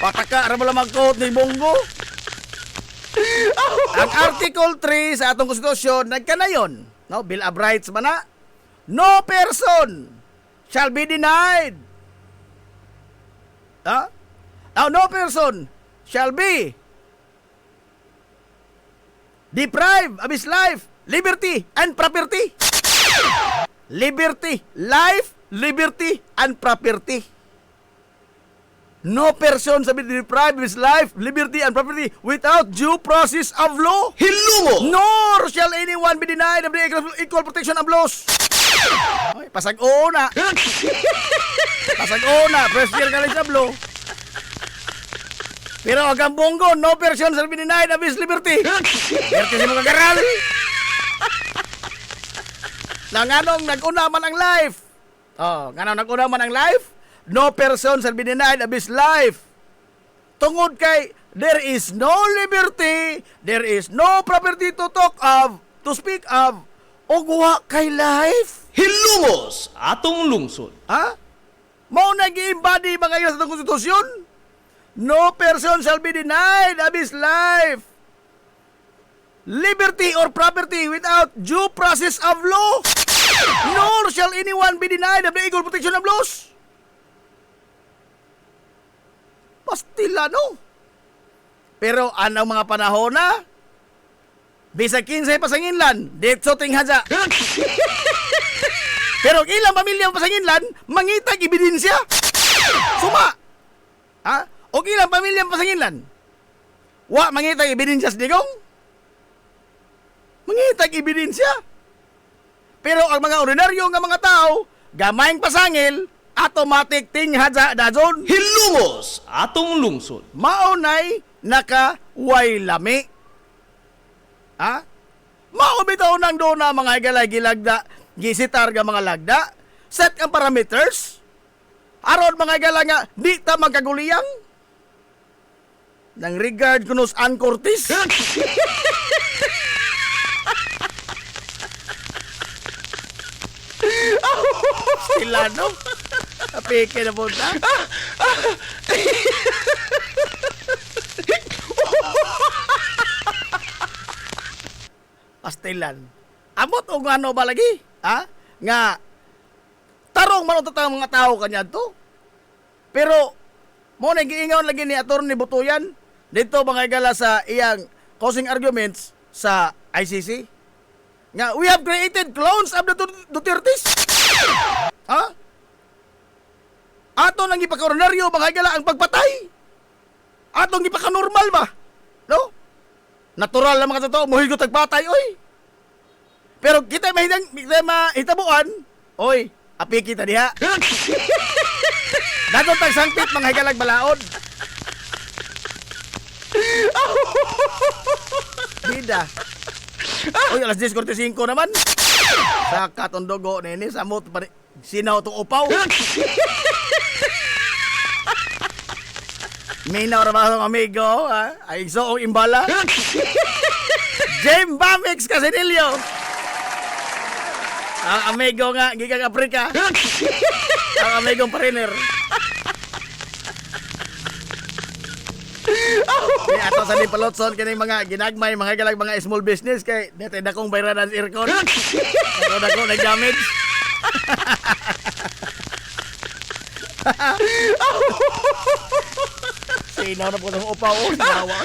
Pataka ra mo magkot ni Bongo. Ang Article 3 sa atong konstitusyon nagkanayon, no, Bill of Rights man na. No person shall be denied. Now, no person shall be deprived of his life, liberty, and property. Liberty, life, liberty, and property. No person shall be deprived of his life, liberty, and property without due process of law. Hilungo! Nor shall anyone be denied of the equal protection of laws. Ay, pasag-o na. Pasag-o na. First year college of law. Pero hanggang Bongo, no person shall be denied of his liberty. Liberty sa mga garal. Nganong nag-una man ang life. Nganong nag-una man ang life, no person shall be denied of his life. Tungod kay there is no liberty, there is no property to talk of, to speak of, o guwa kay life. Hilungos atong lungsod. Ha? Mao nag-i-embody mga iyo sa itong konstitusyon? No person shall be denied of his life, liberty or property without due process of law. Nor shall anyone be denied of the equal protection of laws. Pastila, no? Pero anong mga panahon na? Bisag 15 pasanginlan, dito tinghaja. Pero ilang pamilya ang pasanginlan, mangitag ebidensya. Suma. Ha? O ilang pamilya ang pasanginlan? Wa mangitag ebidensya sa digong? Mangitag ebidensya. Pero ang mga ordinaryo nga mga tao, gamayng pasangil, automatic tinghaja dazon. Hilungos atong lungsod. Maunay nakaway lami. Ha? Maubitaw nang doon na mga higalay-gilagda, gisitar nga mga lagda, set ang parameters, aron mga higala nga, di ta magkaguliyang. Nang regard kunos Ann Cortez. Sila, no? Apike na punta. Pastilan. Amot o ano ba lagi? Ha? Nga, tarong man ang mga tao kanya to. Pero, mo nag-iingaw lagi ni Atty. Butuyan dito mga higala sa iyang causing arguments sa ICC. Nga, we have created clones of the Dutertes. Ha? Ato nang ipaka-ordinaryo mga higala ang pagpatay. Atong ipaka-normal ba? No? Natural lang mga totoo, muhigot tagpatay, oy. Pero kita mahitabuan, oy, api kita diha. Dagon tag sangpit mga higalag balaod. Bida. Oy, alas 10:45 naman. Sa katondogo nini, samot pa sinaw tong upaw. Minaw ra ba ang amigo, ha? Ay soong imbala. James Bamix Casinillo. Ang amigo nga, gigang Afrika. Ang amigong pariner. Kaya ato sa Nipalotson, kining mga ginagmay, mga galag, mga small business, kay dito dakong bayranan sa aircon. Ako dako nag-damage. Sino na po ng upaw, nawa.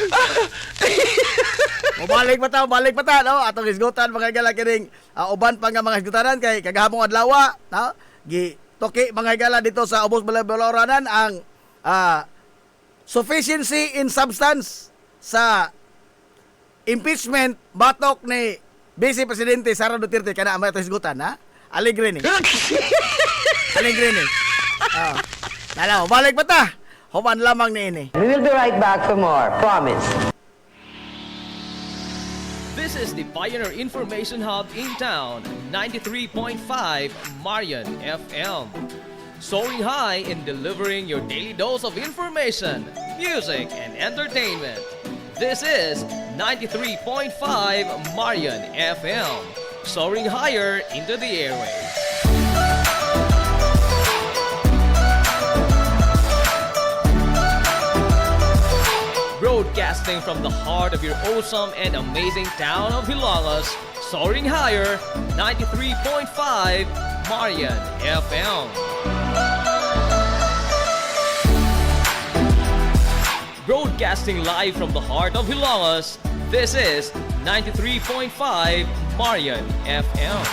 Balik pa ta, no? Atong isgutan mga higala kining uban pa nga mga isgutanan kay kagahapon adlaw, no? Toki mga higala dito sa Ubos Balabaloranan ang sufficiency in substance sa impeachment batok ni Vice Presidente Sara Duterte kana amay to isgutan, ha? Aligre ni. Aligre ni. Nalaw, balik pa ta. Human lamang ni ini. We will be right back for more. Promise. This is the Pioneer Information Hub in town, 93.5 Marian FM. Soaring high in delivering your daily dose of information, music, and entertainment. This is 93.5 Marian FM. Soaring higher into the airwaves. broadcasting from the heart of your awesome and amazing town of Hilangas, soaring higher, 93.5 Marian FM. Broadcasting live from the heart of Hilangas, this is 93.5 Marian FM.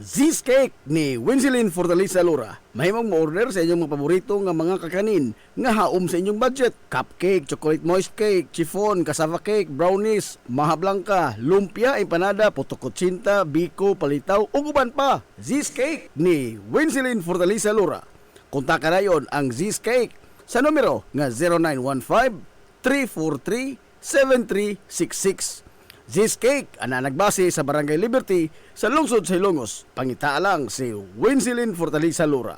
Z's Cake ni Winsilin Fortaleza Lura. Mahimong mo-order sa inyong mga paborito nga mga kakanin nga haom sa inyong budget. Cupcake, chocolate moist cake, chiffon, cassava cake, brownies, maha blanca, lumpia, empanada, potokotsinta, biko, palitaw, ug uban pa. Z's Cake ni Winsilin Fortaleza Lura. Kontak na yon ang Z's Cake sa numero nga 0915-343-7366. Z's Cake ana nagbase sa Barangay Liberty sa lungsod sa Ilongos. Pangita lang si Winsilin Fortaleza Lura.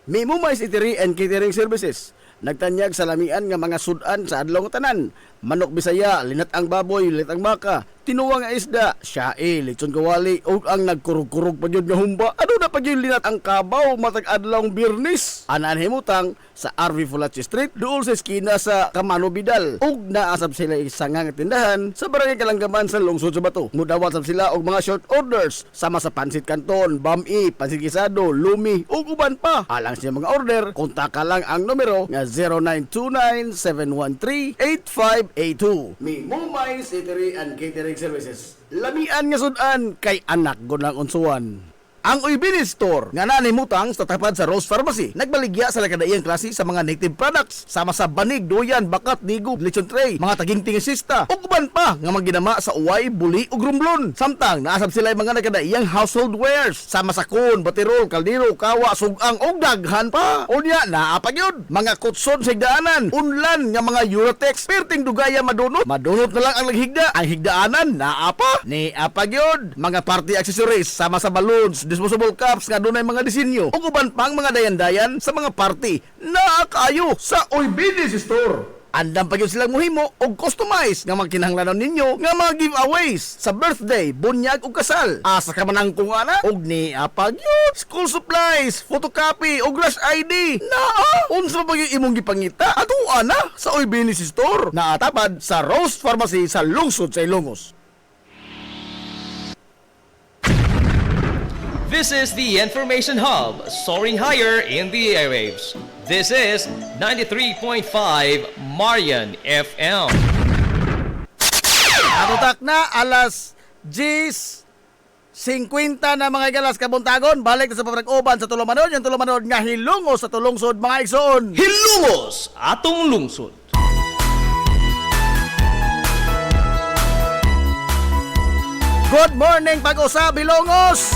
May Mumais Eatery and Catering Services. Nagtanyag sa lamian nga mga sudan sa adlaw nga tanan. Manok Bisaya, linat ang baboy, linat ang baka, tinuwa nga isda, syae, lechon kawali, ug ang nagkurug-kurug pa gyud nga humba. Ano na pa gyud linat ang kabaw matag adlawng Biyernes. Anan himutang sa RV Fulache Street, duol sa eskina sa Camano Vidal. Ug naasab sila isang nga tindahan sa Barangay Kalanggaman sa lungsod sa Bato. Mudawat sab sila og mga short orders sama sa pansit canton, bami, pansit gisado, lumi ug uban pa. Alang siya mga order, kontak lang ang numero nga 0929-713-8582. Mi Mumais Eatery and Catering Services. Lamian nga sudan kay anak gud lang unsuan. Ang Uybini Store nga nanimutang sa tapat sa Rose Pharmacy nagbaligya sa lakadaiyang klase sa mga native products sama sa banig, duyan, bakat, nigo, lechon tray, mga taging sista ug uban pa nga maginama sa uway, buli ug rumblon. Samtang naasab sila mga nakadaiyang household wares sama sa kun, batirol, kaldero, kawa, sugang ug daghan pa. Unya naa pa gyud mga kutson sa higdaanan, unlan nga mga Eurotex perting dugaya madunot. Madunot na lang ang laghigda. Ang higdaanan naa pa ni apa gyud mga party accessories sama sa balloons, disposable cups nga dunay mga disenyo ug uban pang mga dayan-dayan sa mga party na kayo sa Uybini Store. Andam pa gyud silang mohimo og customize nga magkinahanglanon ninyo nga mga giveaways sa birthday, bunyag ug kasal. Asa ka man ang kung ana og ni apa gyud school supplies, photocopy ug rush ID. Naa unsa pa gyud imong gipangita ato ana sa Uybini Store. Naatapad sa Rose Pharmacy sa lungsod sa Ilongos. This is the Information Hub, soaring higher in the airwaves. This is 93.5 Marian FM. Abutak na alas 10:50 na mga galas kabuntagon. Balik na sa pabrag-uban sa Tulumanon. Yung Tulumanon nga hilungos sa tulungsod mga igsoon. Hilungos atong lungsod. Good morning pag-usab Hilongos.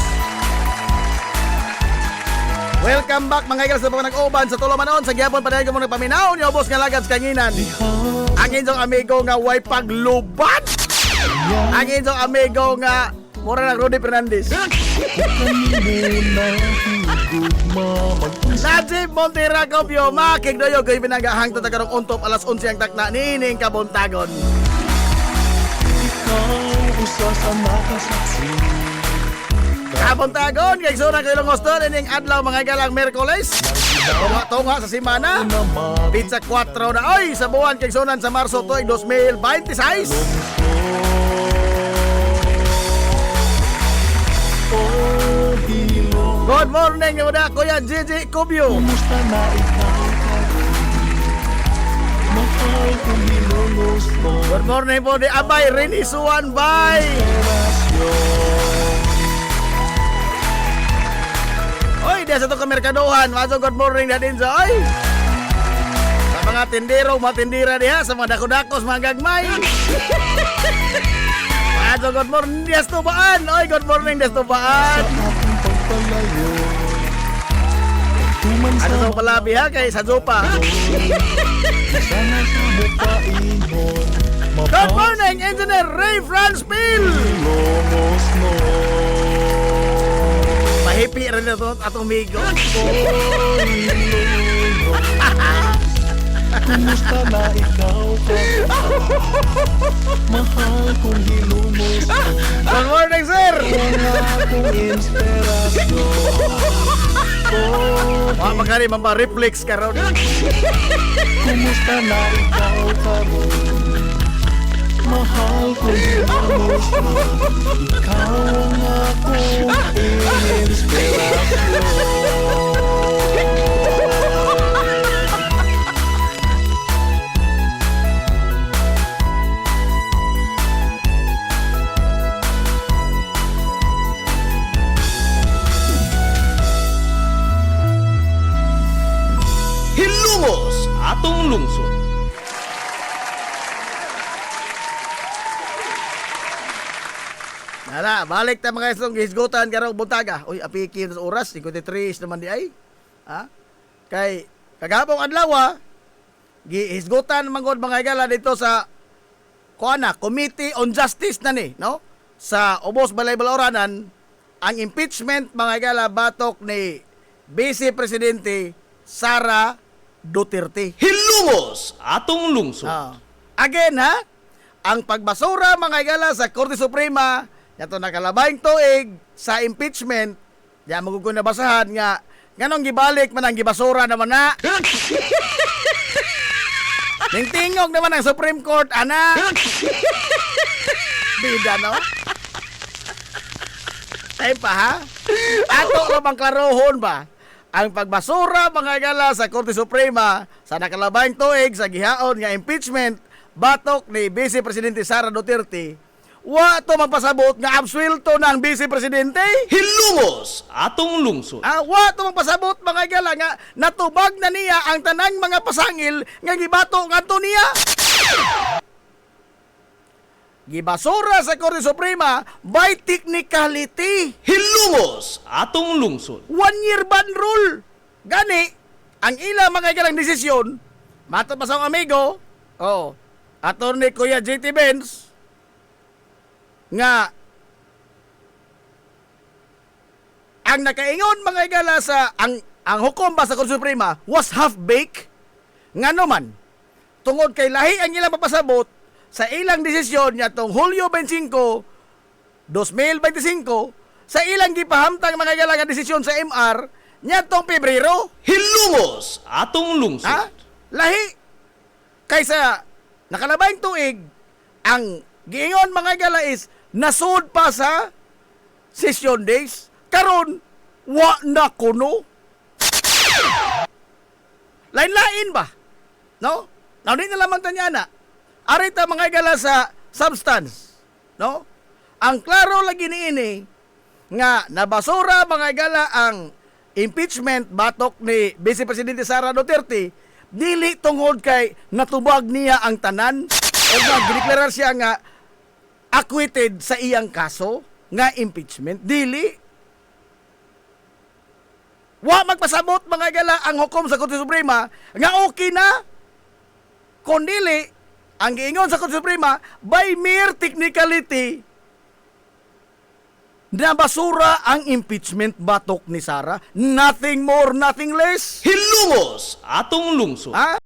Welcome back mga igalas sa panag-uban sa Tulumanon. Sa gyapon padayon ko mong nagpaminaw niyo boss nga lagad sa kanginan. Ang inyong amigo nga way paglubat. Ang inyong amigo nga mura ng Rudy Fernandez. Najib Montera Kopyo makigdoyo kay pinagahang tatarong untop alas 11 ang takna nining kabuntagon. Ikaw usa sa makasaksi. Kabuntagon kay Sura kay Longoston ining adlaw mga galang Miyerkules. Tunga sa semana. Pizza 4 na oy sa buwan kay Sunan sa Marso tuig 2026. Good morning mga Kuya Gigi Cubio. Kumusta na ikaw mahal kong Hilongos mo. Good morning po di Abay Rini Suwan Bay. Oy, diya sa itong kamerkaduhan. Maso good morning na din sa oy. Sa mga tindero, mga tindira diha, sa mga dako-dakos, mga gagmay. Maso good morning diya sa tubaan. Oy, good morning diya sa tubaan. Ano sa palabi ha, kay sa Zopa. Good morning, Engineer Ray Franz Pil. Mahipi rin na ito atong migo. Kumusta na ikaw karon? Mahal kong hilumos mo. Good morning, sir! Wala akong inspirasyon. Mga magkari, mamba, reflex ka ron. Kumusta na ikaw karon? Mahal kong hilumos mo. Ikaw ang akong inspirasyon. Hilumos atong lungsod. Hala, balik ta mga isong hisgutan karong buntaga. Uy, apikin sa oras, 53 naman di ay. Ha? Kay kagabong adlaw, gihisgutan mangod mga igala dito sa kuana, Committee on Justice na ni, no? Sa Ubos Balay Balaoranan, ang impeachment mga igala batok ni Vice Presidente Sara Duterte. Hilumos atong lungsod. Again ha, ang pagbasura mga igala sa Korte Suprema yato nakalabayng tuig sa impeachment, ya magugun na basahan nga nganong gibalik man ang gibasura naman na. Tingtingog naman ang Supreme Court ana. Bida no? Tay pa ha? Ato lang bang klarohon ba? Ang pagbasura mga igala sa Korte Suprema sa nakalabayng tuig sa gihaon nga impeachment batok ni Vice Presidente Sara Duterte, wa to magpasabot nga absuelto ng Vice Presidente. Hilumos atong lungsod. Wa to magpasabot mga igala nga natubag na niya ang tanang mga pasangil nga gibato ngadto niya. Gibasura sa Korte Suprema by technicality. Hilumos atong lungsod. 1-year ban rule. Gani, ang ilang mga igalang desisyon, mato pa sa amigo, Attorney Kuya JT Benz, nga ang nakaingon mga igala sa ang hukom ba sa Korte Suprema was half-baked. Nga naman, tungod kay lahi ang ilang papasabot sa ilang desisyon niya tong Hulyo 25, 2025, sa ilang gipahamtang mga igala nga desisyon sa MR niya tong Pebrero. Hilumos atong lungsod. Ha? Lahi. Kaysa nakalabayng tuig, ang giingon mga igala is nasud pa sa session days. Karon wa na kuno. Lain-lain ba? No? Naunin na lamang tanya na. Arita mga igala sa substance. No? Ang klaro lagi niini nga nabasura mga igala ang impeachment batok ni Vice Presidente Sara Duterte, dili tungod kay natubag niya ang tanan o nga gideklarar siya nga acquitted sa iyang kaso nga impeachment. Dili. Wa magpasabot mga igala ang hukom sa Korte Suprema nga okay na. Kundili ang giingon sa Korte Suprema by mere technicality na basura ang impeachment batok ni Sara. Nothing more, nothing less. Hilumos atong lungsod. Ha?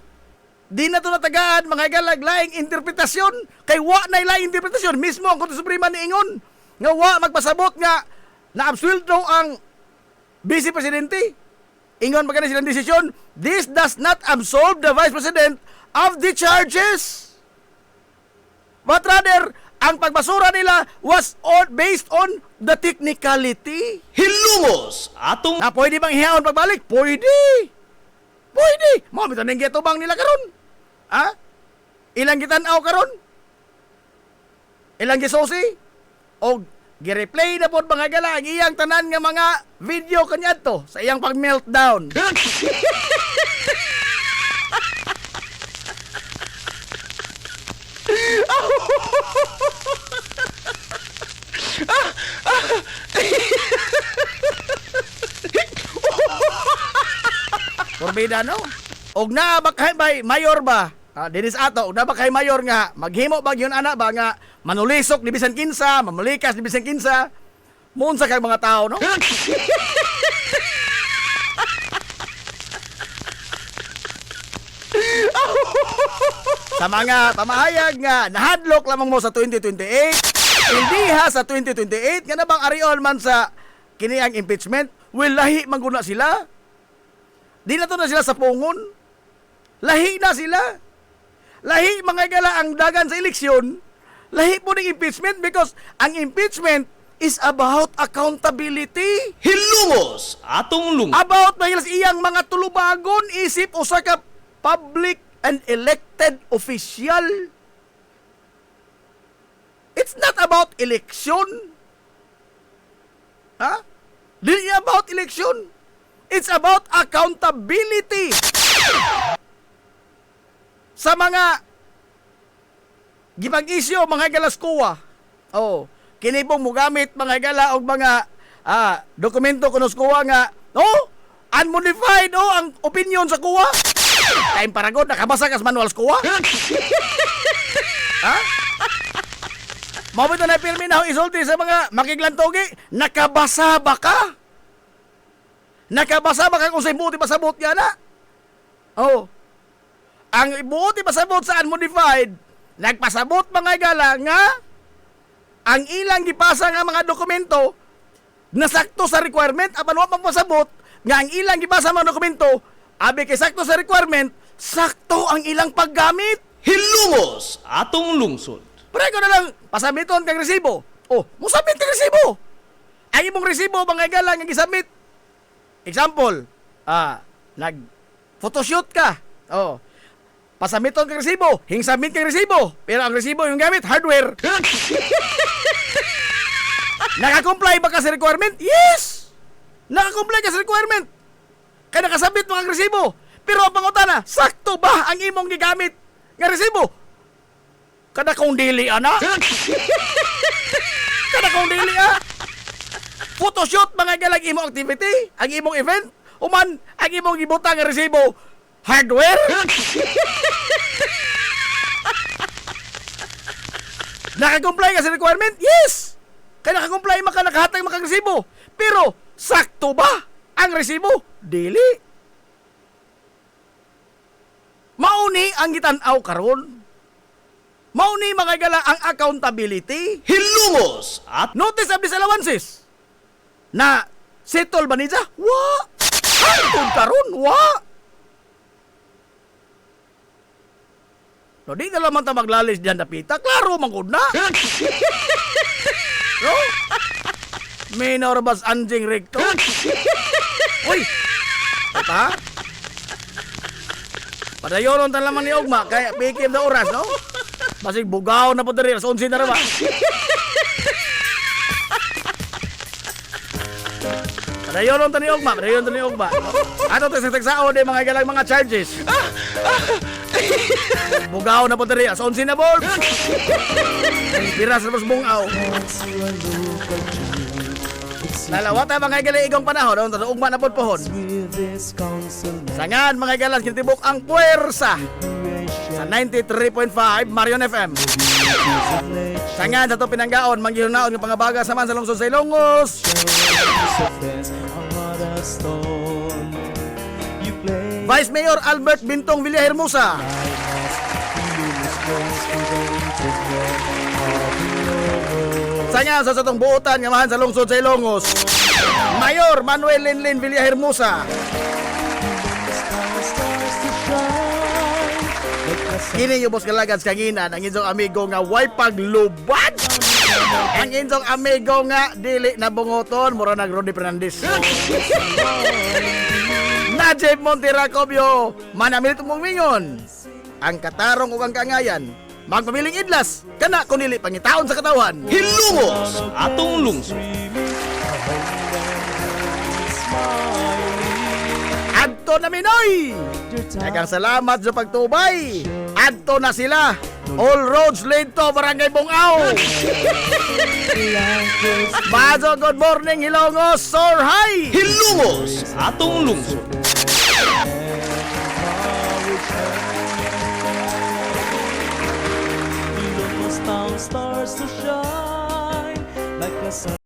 Di na ito natagaan mga igalag laing interpretasyon. Kay wa na laing interpretasyon. Mismo ang Korte Suprema niingon nga wa magpasabot nga na-absuelto ang Vice Presidente. Ingon magana silang desisyon, this does not absolve the Vice President of the charges. But rather, ang pagbasura nila was based on the technicality. Hilumos atong Na pwede bang hihaon pagbalik? Pwede. Pwede. Mo bitaw ning gitubang nila karon. Ha? Ilang gitanaw karon? Ilang gisosi? O gi-replay na pod mga gala ang iyang tanan nga mga video kanyadto sa iyang pag-meltdown. Porbida no? Og naa ba kay bay mayor ba? Dinis ato, og naa ba kay mayor nga maghimo ba yun ana ba nga manulisok ni bisan kinsa, mamalikas ni bisan kinsa. Muunsa kay mga tao no? sa mga pamahayag nga nahadlok lamang mo sa 2028, hindi ha sa 2028 nga na bang arion man sa kini ang impeachment, lahi mangguna sila. Di na to na sila sa pungon. Lahi na sila. Lahi mga gala ang dagan sa eleksyon. Lahi po ng impeachment because ang impeachment is about accountability. Hilungos atong lungsod. About mahilas iyang mga tulubagon isip usa ka public and elected official. It's not about election. Ha? Dili about election. It's about accountability. Sa mga gipag-isyo mga galas kuwa. Oh, kini pong mugamit mga gala og mga dokumento kuno sa kuwa nga unmodified ang opinion sa kuwa. Time para god nakabasa ka sa manual sa kuwa. Ha? Mao bitaw na pirmi na isulti sa mga makiglantogi, nakabasa ba ka? Nakabasa ba ka kung sa ibuti pasabot niya na? Oh. Ang ibuti pasabot sa unmodified, nagpasabot mga gala nga ang ilang gipasa nga mga dokumento nasakto sa requirement apan wa magpasabot nga ang ilang gipasa mga dokumento abi kay sakto sa requirement, sakto ang ilang paggamit. Hilungos atong lungsod. Pero ko na lang, pasabiton kang resibo. Oh, musabit kang resibo. Ang imong resibo, mga gala nga gisabit. Example, nag-photoshoot ka. Oh, pasabiton kang resibo, hingsabit kang resibo. Pero ang resibo yung gamit, hardware. Nakakomply ba ka sa requirement? Yes! Nakakomply ka sa requirement. Kaya nakasabit mo ang resibo. Pero ang pangutana, sakto ba ang imong gigamit nga resibo? Kada kong dili, ana? Kada kong dili, photoshoot, mga galang imong activity, ang imong event, uman, ang imong gibutang nga resibo, hardware? Nakakomply ka sa requirement? Yes! Kaya nakakomply maka nakahatag maka resibo. Pero, sakto ba ang resibo? Dili. Mauni ang gitanaw karon. Mauni mga gala ang accountability. Hilungos at Notice of disallowances na settle ba niya? Wa! Hantod karon, wa! No, di na lamang ta maglalis diyan na pita. Klaro, mangod na. No? Minor bas anjing recto. Uy! Ata? Padayonon ta lamang ni Ugma, kaya pikim na oras, no? Basig bugaw na po diri, sa 11 na ba? Padayonon ta ni Ugma, padayonon ta ni Ugma. Ato to sa tagsao de mga galang mga charges. Bugaw na po diri, sa 11 na po. Piras na po sa bungaw. Lalawat ang mga galang igong panahon, sa Ugma na po pohon. Sangan mga galang kinitibok ang puwersa sa 93.5 Marion FM. Sangan sa ito pinanggaon, manggihunaon ng pangabaga sa man sa lungsod sa Ilongos. Vice Mayor Albert Bintong Villahermosa. Sangan sa satong buutan nga mahan sa lungsod sa Ilongos, Mayor Manuel Linlin Villahermosa. Kini yung boss kalagad sa kanginan ang inyong amigo nga way paglubad. Ang inyong amigo nga dili na bungoton mura nag Rodi Fernandez. Najib Monteracobio manamilit mong mingon. Ang katarong ug ang kangayan magpamiling idlas kana kun dili pangitaon sa katawan. Hilungos atong lungsod. Adto na Minoy. Daghang salamat sa pagtubay. Adto na sila. All roads lead to Barangay Bungaw. Mazo, good morning Hilongos, soar high. Hilungos atong lungsod. Stars to shine like a sun.